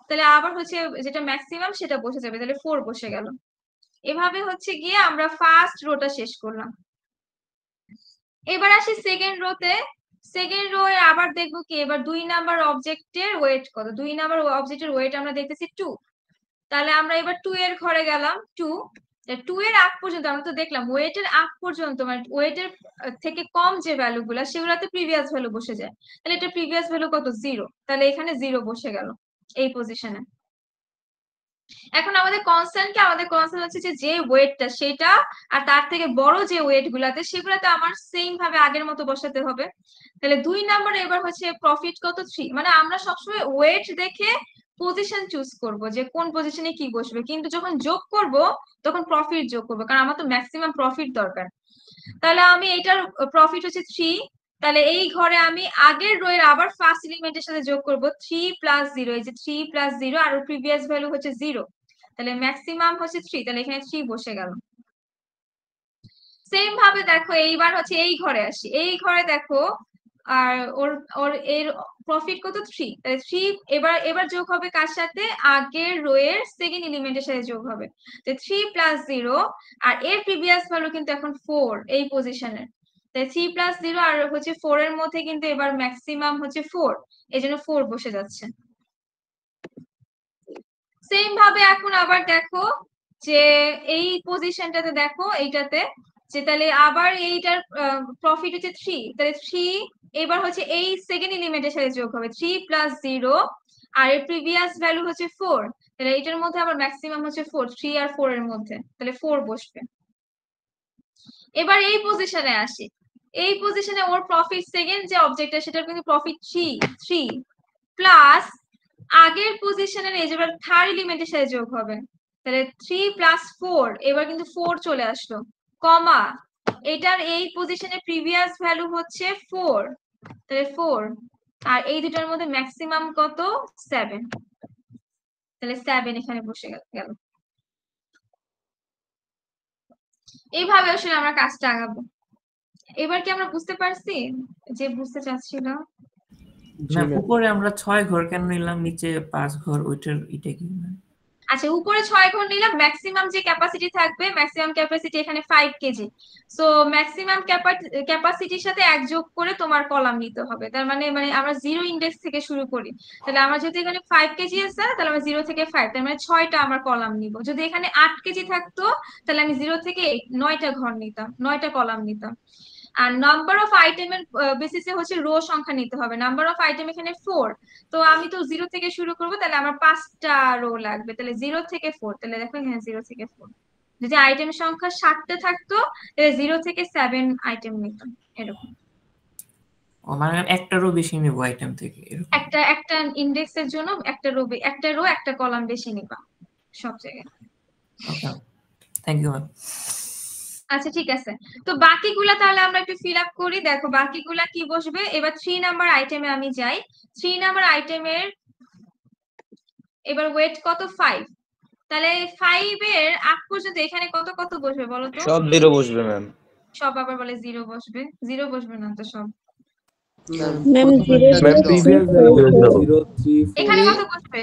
তাহলে আবার হচ্ছে যেটা ম্যাক্সিমাম সেটা বসে যাবে, তাহলে 4 বসে গেল। এভাবে হচ্ছে গিয়ে আমরা ফার্স্ট রোটা শেষ করলাম। এবার আসি সেকেন্ড রোতে। সেকেন্ড রো এর আবার দেখবো কি, এবার 2 নাম্বার অবজেক্টের ওয়েট কত? 2 নাম্বার অবজেক্টের ওয়েট আমরা দেখতেছি 2, তাহলে আমরা এবার 2 এর ঘরে গেলাম। 2 এর আগ পর্যন্ত আমরা তো দেখলাম ওয়েটের আগ পর্যন্ত, মানে ওয়েটের থেকে কম যে ভ্যালু গুলা সেগুলাতে প্রিভিয়াস ভ্যালু বসে যায়, তাহলে এটা প্রিভিয়াস ভ্যালু কত 0, তাহলে এখানে 0 বসে গেল এই পজিশনে। এখন আমাদের কনসার্ন হচ্ছে যে ওয়েটটা সেটা আর তার থেকে বড় যে ওয়েট গুলাতে সেগুলাতে আমার সেম ভাবে আগের মতো বসাতে হবে। তাহলে 2 নম্বরে এবার হচ্ছে প্রফিট কত 3, মানে আমরা সবসময় ওয়েট দেখে পজিশন চুজ করব যে কোন পজিশনে কি বসবে, কিন্তু যখন যোগ করব তখন প্রফিট যোগ করবো, কারণ আমার তো ম্যাক্সিমাম প্রফিট দরকার। তাহলে আমি এটার প্রফিট হচ্ছে 3, তাহলে এই ঘরে আমি আগের রো এর আবার ফার্স্ট এলিমেন্টের সাথে যোগ করব 3 প্লাস 0, এই যে 3 প্লাস 0 আর প্রিভিয়াস ভ্যালু হচ্ছে 0, তাহলে ম্যাক্সিমাম হচ্ছে 3, তাহলে এখানে 3 বসে গেল। সেম ভাবে দেখো এইবার হচ্ছে এই ঘরে আসি, এই ঘরে দেখো আর ওর ওর এর প্রফিট কত 3, তাহলে 3 এবার এবার যোগ হবে কার সাথে, আগের রো এর সেকেন্ড এলিমেন্টের সাথে যোগ হবে, তো 3 প্লাস 0 আর এর প্রিভিয়াস ভ্যালু কিন্তু এখন 4 এই পজিশনের, তাই 3 প্লাস 0 আর হচ্ছে 4 এর মধ্যে কিন্তু এবার ম্যাক্সিমাম হচ্ছে 4, এই জন্য 4 বসে যাচ্ছে। সেম ভাবে এখন আবার দেখো যে এই পজিশনটাতে দেখো এইটাতে, যে তাহলে আবার এইটার প্রফিট হচ্ছে 3, তাহলে 3 এবার হচ্ছে এই সেকেন্ড এলিমেন্টের সাথে যোগ হবে 3 প্লাস 0 আর এর প্রিভিয়াস ভ্যালু হচ্ছে 4, তাহলে এইটার মধ্যে আবার ম্যাক্সিমাম হচ্ছে 4, 3 আর 4 এর মধ্যে, তাহলে 4 বসবে। এবার এই পজিশনে আসি, এই পজিশনে ওর প্রফিট সেকেন্ড যে অবজেক্টটা সেটার কিন্তু প্রফিট 3 প্লাস আগের পজিশনের এই যে এবার থার্ড এলিমেন্টের সাথে যোগ হবে, তাহলে 3 প্লাস 4 এবার কিন্তু 4 চলে আসলো, কমা এটার এই পজিশনের প্রিভিয়াস ভ্যালু হচ্ছে 4, তাহলে 4 আর এই দুটার মধ্যে ম্যাক্সিমাম কত 7, তাহলে 7 এখানে বসে গেল। এইভাবে আসলে আমরা কাজটা আগাবো। এবার কি আমরা বুঝতে পারছি যে বুঝতে চাচ্ছিল? না, উপরে আমরা 6 ঘর কেন নিলাম, নিচে 5 ঘর, ওইটার এটা কি? আচ্ছা, উপরে 6 ঘর নিলাম, ম্যাক্সিমাম যে ক্যাপাসিটি থাকবে, ম্যাক্সিমাম ক্যাপাসিটি এখানে 5 কেজি, সো ম্যাক্সিমাম ক্যাপাসিটির সাথে এক যোগ করে তোমার কলাম নিতে হবে। তার মানে মানে আমরা 0 ইন্ডেক্স থেকে শুরু করি, তাহলে আমার যদি এখানে 5 কেজি আছে তাহলে আমরা 0 থেকে 5, তার মানে 6টা আমরা কলাম নিব। যদি এখানে 8 কেজি থাকতো তাহলে আমি 0 থেকে 9টা ঘর নিতাম, 9টা কলাম নিতাম। আর নাম্বার অফ আইটেমের বেসিসে হচ্ছে রো সংখ্যা নিতে হবে, নাম্বার অফ আইটেম এখানে 4, তো আমি তো 0 থেকে শুরু করব, তাহলে আমার 5টা রো লাগবে, তাহলে 0 থেকে 4, তাহলে দেখো এখানে 0 থেকে 4। যদি আইটেম সংখ্যা 7টা থাকতো তাহলে 0 থেকে 7 আইটেম নিতাম, এরকম। ও মানে একটা রো বেশি নেব আইটেম থেকে, এরকম। একটা ইন্ডেক্সের জন্য একটা রো একটা কলাম বেশি নিবা সব জায়গায়। ওকে, থ্যাংক ইউ ম্যাম। আচ্ছা ঠিক আছে, তো বাকিগুলা তাহলে আমরা একটু ফিল আপ করি। দেখো বাকিগুলা কি বসবে, এবার 3 নাম্বার আইটেমে আমি যাই। 3 নাম্বার আইটেমের এবার ওয়েট কত 5, তাহলে 5 এর আগ পর্যন্ত এখানে কত কত বসবে বলো তো? সব 0 বসবে ম্যাম। সব আবার বলে 0 বসবে, 0 বসবে না তো সব। ম্যাম প্রিভিয়াস ভ্যালু 0 3 এখানে কত বসবে?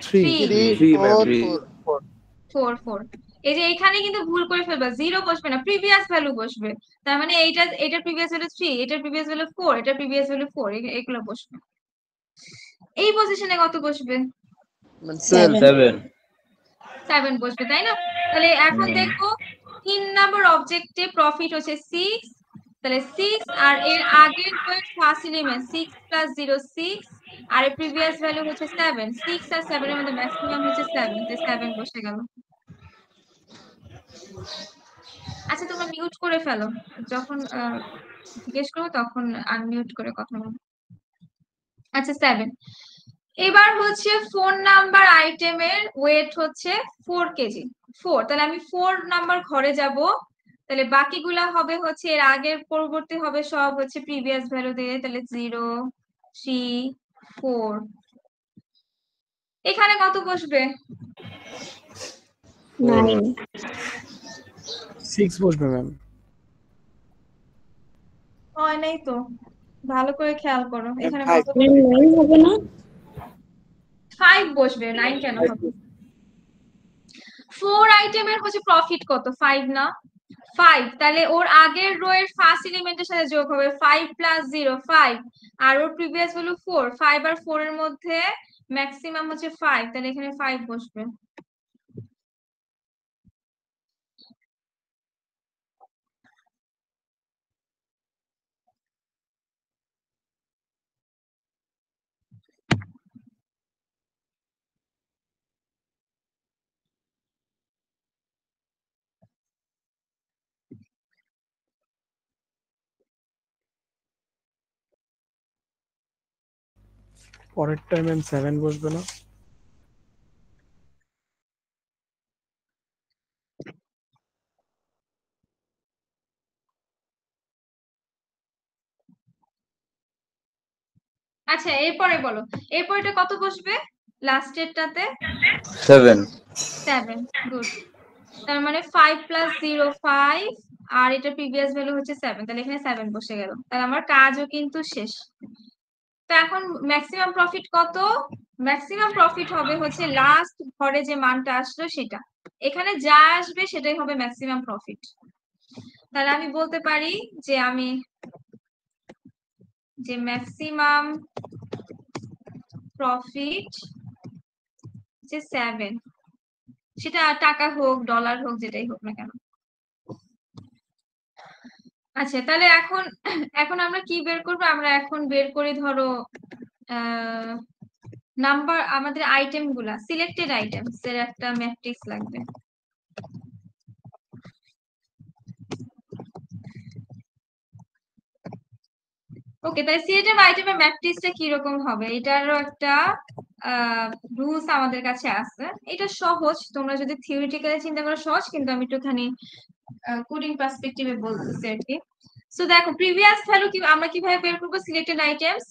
3 ম্যাম। 4 4। এই যে এখানে কিন্তু ভুল করে ফেলবা, 0 বসবে না, প্রিভিয়াস ভ্যালু বসবে। তার মানে এটার প্রিভিয়াস ভ্যালু 3, এটার প্রিভিয়াস ভ্যালু 4, এটার প্রিভিয়াস ভ্যালু 4, এগুলো বসবে। এই পজিশনে কত বসবে? 7 7 বসবে, তাই না? তাহলে এখন দেখো 3 নাম্বার অবজেক্টে প্রফিট হচ্ছে 6, তাহলে 6 আর এর আগের ফার্স্ট এলিমেন্ট 6 প্লাস 0 6 আর এর প্রিভিয়াস ভ্যালু হচ্ছে 7, 6 আর 7 এর মধ্যে ম্যাক্সিমাম হচ্ছে 7, তাই 7 বসে গেল। আচ্ছা তোমরা মিউট করে ফেলো, যখন জিজ্ঞেস করবো তখন আনমিউট করে কথা বলো। আচ্ছা 7। এবার হচ্ছে 4 নাম্বার আইটেমের ওয়েট হচ্ছে 4 কেজি, 4, তাহলে আমি 4 নাম্বার ঘরে যাব, তাহলে বাকিগুলা হবে হচ্ছে এর আগের পরবর্তী হবে সব হচ্ছে প্রিভিয়াস ভ্যালু দিয়ে, তাহলে 0 3 4। এখানে কত বসবে? 6 বসবে ম্যাম। হয় নাই তো, ভালো করে খেয়াল করো, এখানে কত 5 বসবে, 9 কেন হবে? 4 আইটেমের হচ্ছে প্রফিট কত 5 না? 5, তাহলে ওর আগের রো এর ফার্স্ট এলিমেন্টের সাথে যোগ হবে 5 প্লাস 0 5 আর ওর প্রিভিয়াস ভ্যালু 4, 5 আর 4 এর মধ্যে ম্যাক্সিমাম হচ্ছে 5, তাহলে এখানে 5 বসবে। পরেরটায় ম্যাম 7 বসবে না? আচ্ছা এরপরে বলো, এরপরটা কত বসবে লাস্টেরটাতে? 7 7, গুড। তার মানে 5 + 0 5, আর এটা প্রিভিয়াস ভ্যালু হচ্ছে 7, তাহলে এখানে 7 বসে গেল। তাহলে আমার কাজও কিন্তু শেষ। তো এখন ম্যাক্সিমাম প্রফিট কত? ম্যাক্সিমাম প্রফিট হবে হচ্ছে লাস্ট ঘরে যে মানটা আসলো সেটা, এখানে যা আসবে সেটাই হবে ম্যাক্সিমাম প্রফিট। তাহলে আমি বলতে পারি যে ম্যাক্সিমাম প্রফিট যে 7, সেটা টাকা হোক ডলার হোক যেটাই হোক না কেন। আচ্ছা তাহলে এখন আমরা কি বের করবো? আমরা এখন বের করি ধরো নাম্বার, আমাদের আইটেম গুলা, সিলেক্টেড আইটেমস এর একটা ম্যাট্রিক্স লাগবে। ওকে, তাই সিলেক্টেড আইটেমের ম্যাট্রিক্সটা কি রকম হবে এটারও একটা রুলস আমাদের কাছে আছে। এটা সহজ, তোমরা যদি থিওরিটিক্যালি চিন্তা করো সহজ, কিন্তু আমি একটুখানি কোডিং পার্সপেক্টিভে বলতেছি আর কি। সো দেখো প্রিভিয়াস ভ্যালু কি আমরা কিভাবে বের করবো? সিলেক্টেড আইটেমস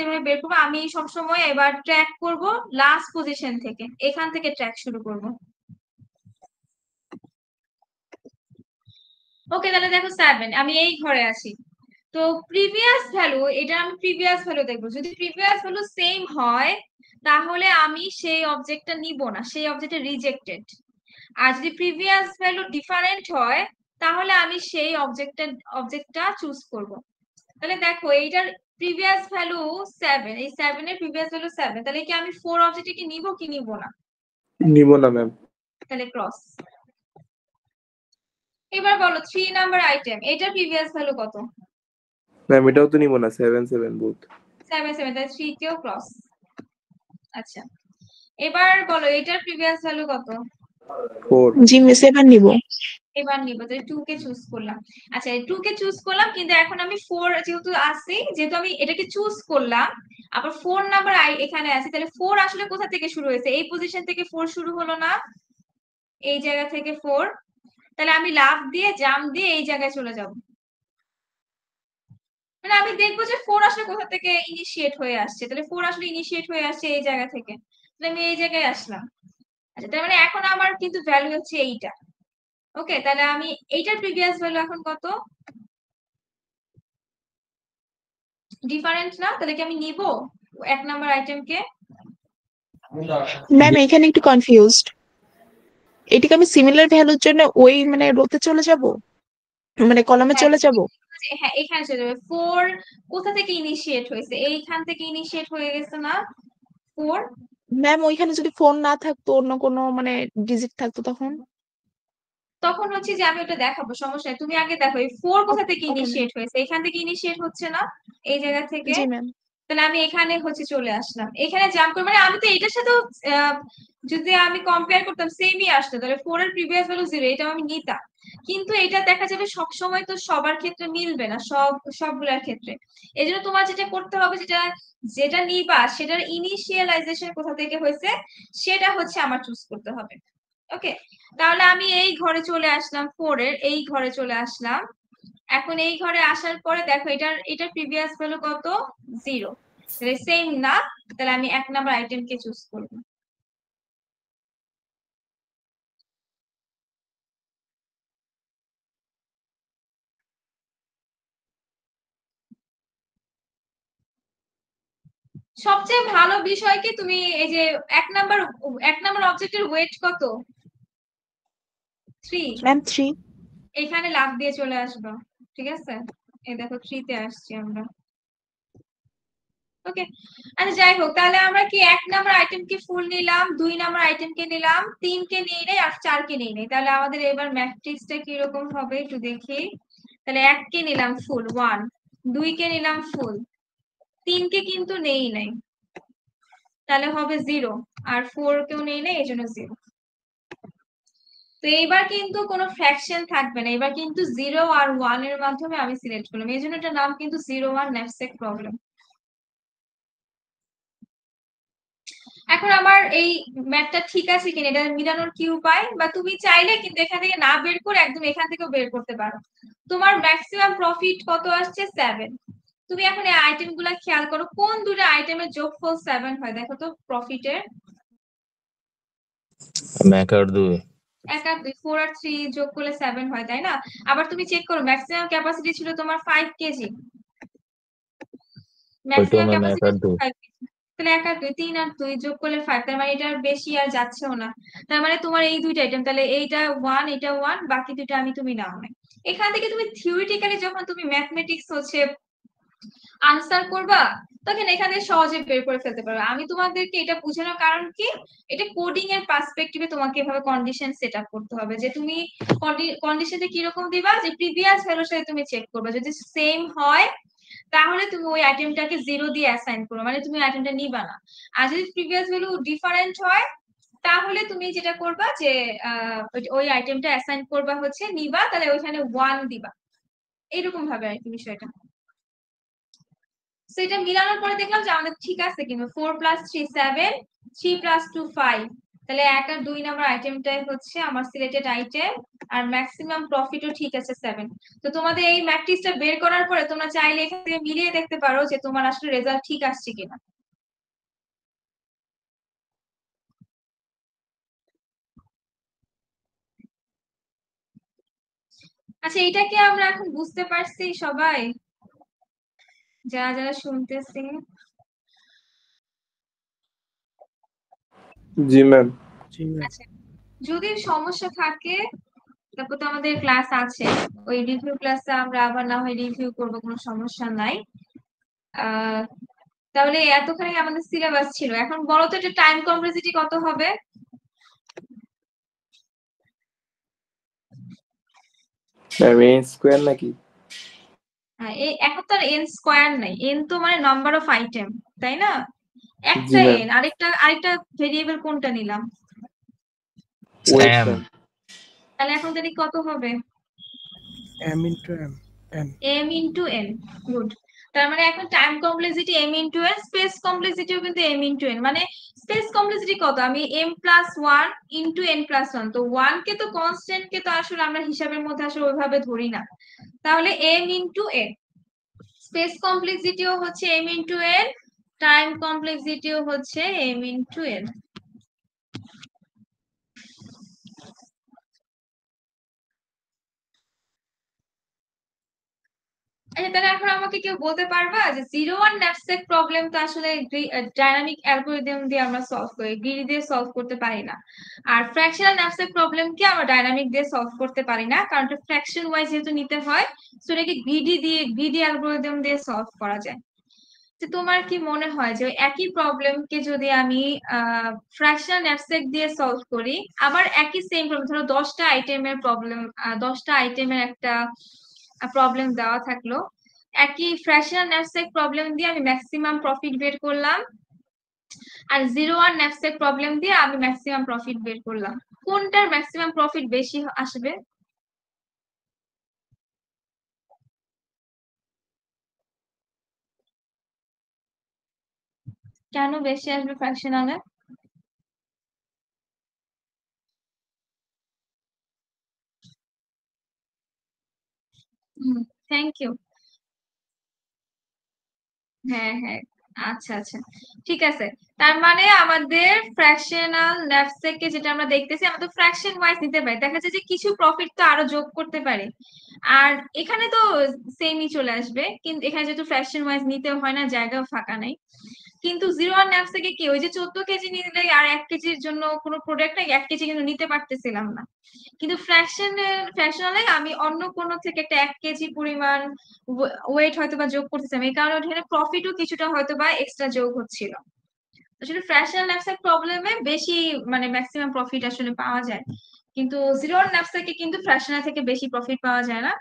এভাবে বের করবো। আমি সবসময় এবার ট্র্যাক করব লাস্ট পজিশন থেকে, এখান থেকে ট্র্যাক শুরু করব। ওকে, তাহলে দেখো 7, আমি এই ঘরে আছি। তো প্রিভিয়াস ভ্যালু, এটা আমি প্রিভিয়াস ভ্যালু দেখবো। যদি প্রিভিয়াস ভ্যালু সেম হয় তাহলে আমি সেই অবজেক্টটা নিব না, সেই অবজেক্টটা রিজেক্টেড। আর যদি প্রিভিয়াস ভ্যালু ডিফারেন্ট হয় তাহলে আমি সেই অবজেক্টটা চুজ করব। তাহলে দেখো এইটার প্রিভিয়াস ভ্যালু 7, এই 7 এর প্রিভিয়াস ভ্যালু 7, তাহলে কি আমি 4 অবজেক্টে কি নিব কি নিব না? নিব না ম্যাম। তাহলে ক্রস। এবার বলো 3 নাম্বার আইটেম, এটার প্রিভিয়াস ভ্যালু কত? ম্যাম এটাও তো নিব না, 7 7 বুথ 7 7, তাহলে 3 কেও ক্রস। আচ্ছা এবার বলো এটার প্রিভিয়াস ভ্যালু কত? 4। জি মিস এবার নিব। এবার নিব, তাহলে 2 কে চুজ করলাম। আচ্ছা 2 কে চুজ করলাম, কিন্তু এখন আমি 4 যেহেতু আসি, যেহেতু আমি এটাকে চুজ করলাম, আবার 4 নাম্বার এখানে আছে, তাহলে 4 আসলে কোথা থেকে শুরু হয়েছে? এই পজিশন থেকে 4 শুরু হলো না? এই জায়গা থেকে 4, তাহলে আমি লাফ দিয়ে জাম্প দিয়ে এই জায়গায় চলে যাব। মানে আমি দেখবো যে 4 আসলে কোথা থেকে ইনিশিয়েট হয়ে আসছে। তাহলে 4 আসলে ইনিশিয়েট হয়ে আসছে এই জায়গা থেকে, তাহলে আমি এই জায়গায় আসলাম। আচ্ছা তার মানে এখন আমার কিন্তু ভ্যালু হচ্ছে এইটা। ওকে, তাহলে আমি এইটার প্রিভিয়াস ভ্যালু এখন কত? ডিফারেন্ট না? তাহলে কি আমি নিব 1 নাম্বার আইটেমকে? ম্যাম এখানে একটু কনফিউজড, এটাকে আমি সিমিলার ভ্যালুর জন্য ওই মানে রোতে চলে যাব, মানে কলামে চলে যাব? হ্যাঁ এখানে চলে যাবে। 4 কোথা থেকে ইনিশিয়েট হয়েছে? এইখান থেকে ইনিশিয়েট হয়ে গেছে না 4? ম্যাম ওইখানে যদি ফোন না থাকতো, অন্য কোনো মানে ডিজিট থাকতো তখন হচ্ছে যে আমি ওটা দেখাবো, সমস্যা নেই। তুমি আগে দেখো এই 4 কোথা থেকে ওকে ইনিশিয়েট হয়েছে? এখান থেকে ইনিশিয়েট হচ্ছে না এই জায়গা থেকে? জি ম্যাম। তাহলে আমি এখানে হচ্ছে চলে আসলাম, এখানে জাম্প করে, মানে আমি তো এটার সাথেও যদি আমি কম্পেয়ার করতাম সেমই আসতো, তাহলে 4 এর প্রিভিয়াস ভ্যালু 0, এটা আমি নিতাম। কিন্তু এটা দেখা যাবে সব সময় তো সবার ক্ষেত্রে মিলবে না, সবগুলোর ক্ষেত্রে। এজন্য তোমার যেটা করতে হবে, যেটা নিবা সেটার ইনিশিয়ালাইজেশন কোথা থেকে হয়েছে সেটা হচ্ছে আমার চুজ করতে হবে। ওকে, তাহলে আমি এই ঘরে চলে আসলাম, 4 এর এই ঘরে চলে আসলাম। এখন এই ঘরে আসার পরে দেখো এটার প্রিভিয়াস ভ্যালু কত? 0, তাহলে সেম না, তাহলে আমি 1 নাম্বার আইটেমকে চুজ করব। সবচেয়ে ভালো বিষয় কি, তুমি এই যে 1 নাম্বার অবজেক্টের ওয়েট কত? 3। ম্যাম 3। এখানে লাফ দিয়ে চলে আসবো, ঠিক আছে? এই দেখো 3 তে আসছি আমরা। ওকে, আচ্ছা যাই হোক, তাহলে আমরা কি 1 নাম্বার আইটেমকে ফুল নিলাম, 2 নাম্বার আইটেমকে নিলাম, 3 কে নিয়ে নেই, আর 4 কে নিয়ে নেই। তাহলে আমাদের এবার ম্যাট্রিক্সটা কি রকম হবে একটু দেখি। তাহলে 1 কে নিলাম ফুল 1, 2 কে নিলাম ফুল, 3 কে কিন্তু নেই নাই, তাহলে হবে 0, আর 4 কেও নেই নাই, এই জন্য 0। তো এইবার কিন্তু কোনো ফ্র্যাকশন থাকবে না, এবার কিন্তু 0 আর 1 এর মাধ্যমে আমি সিলেক্ট করলাম, এই জন্য এটার নাম কিন্তু 0 1 ন্যাপস্যাক প্রবলেম। এখন আমার এই ম্যাথটা ঠিক আছে কিনা এটা মিলানোর কি উপায়, বা তুমি চাইলে কিন্তু এখান থেকে না বের করে একদম এখান থেকেও বের করতে পারো। তোমার ম্যাক্সিমাম প্রফিট কত আসছে 7। তুমি এখন এই আইটেম গুলা খেয়াল করো, কোন দুটো আইটেমের যোগফল 7 হয় দেখো তো প্রফিটের। এক আর 2 1 আর 2, 4 আর 3 যোগ করলে 7 হয়, তাই না? আবার তুমি চেক করো ম্যাক্সিমাম ক্যাপাসিটি ছিল তোমার 5 কেজি, ম্যাক্সিমাম ম্যাম 1 ক্যাপাসিটি আর 2 5 কেজি, তাহলে 1 আর 2, 3 আর 2 যোগ করলে 5, তার মানে এটা বেশি আর যাচ্ছেও না। তার মানে তোমার এই দুইটা আইটেম, তাহলে এইটা 1 এটা 1, বাকি দুটো আমি তুমি নাও না। এখান থেকে তুমি থিওরিটিক্যালি যখন তুমি ম্যাথমেটিক্স হচ্ছে আনসার করবা তখন এখানে সহজে বের করে ফেলতে পারবে। আমি তোমাদেরকে এটা বোঝানোর কারণ কি, এটা কোডিং এর পার্সপেক্টিভে তোমাকে এভাবে কন্ডিশন সেট আপ করতে হবে যে তুমি কন্ডিশনটা কিরকম দিবা, যে প্রিভিয়াস ভ্যালুর সাথে তুমি চেক করবে, যদি সেম হয় তাহলে তুমি ওই আইটেমটাকে 0 দিয়ে অ্যাসাইন করো, মানে তুমি আইটেমটা নিবা না। আর যদি প্রিভিয়াস ভ্যালু ডিফারেন্ট হয় তাহলে তুমি যেটা করবা যে ওই আইটেমটা অ্যাসাইন করবা হচ্ছে নিবা, তাহলে ওইখানে 1 দিবা, এরকম ভাবে আর কি বিষয়টা। সো এটা মিলানোর পরে দেখলাম যে আমাদের ঠিক আছে, কিন্তু 4 + 3 7, 3 + 2 5, তাহলে 1 আর 2 নাম্বার আইটেমটাই হচ্ছে আমার সিলেক্টেড আইটেম, আর ম্যাক্সিমাম প্রফিটও ঠিক আছে 7। তো তোমাদের এই ম্যাট্রিক্সটা বের করার পরে তোমরা চাইলে এখান থেকে মিলিয়ে দেখতে পারো যে তোমার আসলে রেজাল্ট ঠিক আসছে কিনা। আচ্ছা, এটা কি আমরা এখন বুঝতে পারছি সবাই, যারা যারা শুনতেছি? জি ম্যাম। আচ্ছা, যদি সমস্যা থাকে তারপর তো আমাদের ক্লাস আছে, ওই রিভিউ ক্লাসে আমরা আবার না হয় রিভিউ করবো, কোনো সমস্যা নাই। তাহলে এতখানি আমাদের সিলেবাস ছিল, এখন বলো তো এটা টাইম কমপ্লেক্সিটি কত হবে? ম্যাম এ স্কোয়ার নাকি? এই এখন তো আর n স্কয়ার নাই, n তো মানে নাম্বার অফ আইটেম, তাই না? জি একটা ম্যাম। n, আরেকটা ভেরিয়েবল কোনটা নিলাম? Wait M ma'am. তাহলে এখন জানি কত হবে? m * m n। m into n, good. তার মানে এখন time complexity m into n, space কমপ্লেক্সিটিও কিন্তু m ইনটু n, মানে স্পেস কমপ্লেক্সিটি কত? আমি m + 1 ইনটু n + 1, তো 1 কে তো কনস্ট্যান্ট কে তো আসলে আমরা হিসাবের মধ্যে আসলে ওইভাবে ধরি না, তাহলে m ইনটু n। স্পেস কমপ্লেক্সিটিও হচ্ছে m ইনটু n, টাইম কমপ্লেক্সিটিও হচ্ছে m ইনটু n। আচ্ছা, তাহলে এখন আমাকে কেউ বলতে পারবা যে 0-1 ন্যাপস্যাক প্রবলেম তো আসলে ডাইনামিক অ্যালগরিদম দিয়ে আমরা সলভ করি, গ্রিডি দিয়ে সলভ করতে পারি না। আর ফ্র্যাকশনাল ন্যাপস্যাক প্রবলেম কি আমরা ডাইনামিক দিয়ে সলভ করতে পারি না, কারণ এটা ফ্র্যাকশন ওয়াইজ যেহেতু নিতে হয়, সো এটাকে গ্রিডি অ্যালগরিদম দিয়ে সলভ করা যায়। তো তোমার কি মনে হয় যে একই প্রবলেমকে যদি আমি ফ্র্যাকশনাল ন্যাপস্যাক দিয়ে সলভ করি, আবার একই সেম প্রবলেম, ধরো 10টা আইটেমের প্রবলেম, 10টা আইটেমের একটা প্রবলেম দেওয়া থাকলো, একই ফ্র্যাকশনাল ন্যাপস্যাক প্রবলেম দিয়ে আমি ম্যাক্সিমাম প্রফিট বের করলাম, আর 0-1 ন্যাপস্যাক প্রবলেম দিয়ে আমি ম্যাক্সিমাম প্রফিট বের করলাম, কোনটার ম্যাক্সিমাম প্রফিট বেশি আসবে? কেন বেশি আসবে ফ্র্যাকশনালে? Thank you. হ্যাঁ হ্যাঁ, আচ্ছা আচ্ছা, ঠিক আছে। তার মানে আমাদের ফ্র্যাকশনাল ন্যাপস্যাকে যেটা আমরা দেখতেছি, আমরা তো ফ্র্যাকশন ওয়াইজ নিতে পারি, দেখা যায় যে কিছু প্রফিট তো আরো যোগ করতে পারি, আর এখানে তো সেমই চলে আসবে, কিন্তু এখানে যেহেতু ফ্র্যাকশন ওয়াইজ নিতে হয় না, জায়গাও ফাঁকা নাই। কিন্তু 0-1 ন্যাপস্যাকে কি ওই যে 14 কেজি নিলে আর 1 কেজির জন্য কোনো প্রোডাক্ট 1 কেজি কিন্তু নিতে পারতেছিলাম না, কিন্তু ফ্র্যাকশনালে আমি অন্য কোনো থেকে একটা 1 কেজি পরিমাণ ওয়েট হয়তো বা যোগ করতেছিলাম, এই কারণে ওখানে প্রফিটও কিছুটা হয়তো বা এক্সট্রা যোগ হচ্ছিল। আসলে ফ্র্যাকশনাল ন্যাপস্যাক প্রবলেমে বেশি মানে ম্যাক্সিমাম প্রফিট আসলে পাওয়া যায়, কিন্তু 0-1 ন্যাপস্যাকে কিন্তু ফ্র্যাকশনাল থেকে বেশি প্রফিট পাওয়া যায় না।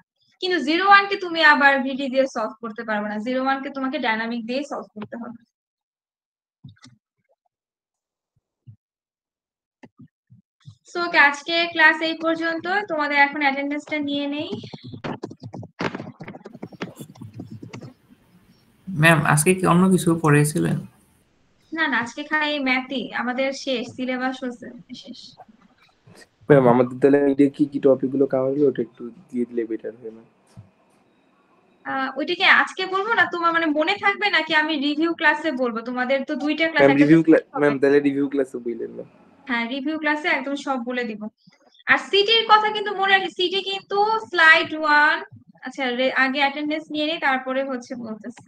কিন্তু 0-1 কে তুমি আবার গ্রিডি দিয়ে সলভ করতে পারবে না, 0-1 কে তোমাকে ডাইনামিক দিয়ে সলভ করতে হবে। সো আজকে ক্লাস এই পর্যন্ত, তোমাদের এখন অ্যাটেন্ডেন্সটা নিয়ে নেই। ম্যাম আজকে কি অন্য কিছু পড়িয়েছিলেন? না, না না, আজকে খালি ম্যাথই, আমাদের শেষ, সিলেবাস শেষ। ম্যাম আমাদের তাহলে মিডে কি কি টপিক গুলো কভার হলো ওটা একটু দিয়ে দিলে বেটার হয় ম্যাম। ওইটাকে আজকে বলবো না, তোমার মানে মনে থাকবে নাকি আমি রিভিউ ক্লাসে বলবো? তোমাদের তো দুইটা ক্লাস, ম্যাম একটা রিভিউ ক্লাস, ম্যাম তাহলে রিভিউ ক্লাসে বললেন না। হ্যাঁ, রিভিউ ক্লাসে একদম সব বলে দিব। আর সিটির কথা কিন্তু মনে রাখি, সিটি কিন্তু স্লাইড 1, আচ্ছা আগে অ্যাটেন্ডেন্স নিয়ে নিই, তারপরে হচ্ছে বলতেছি।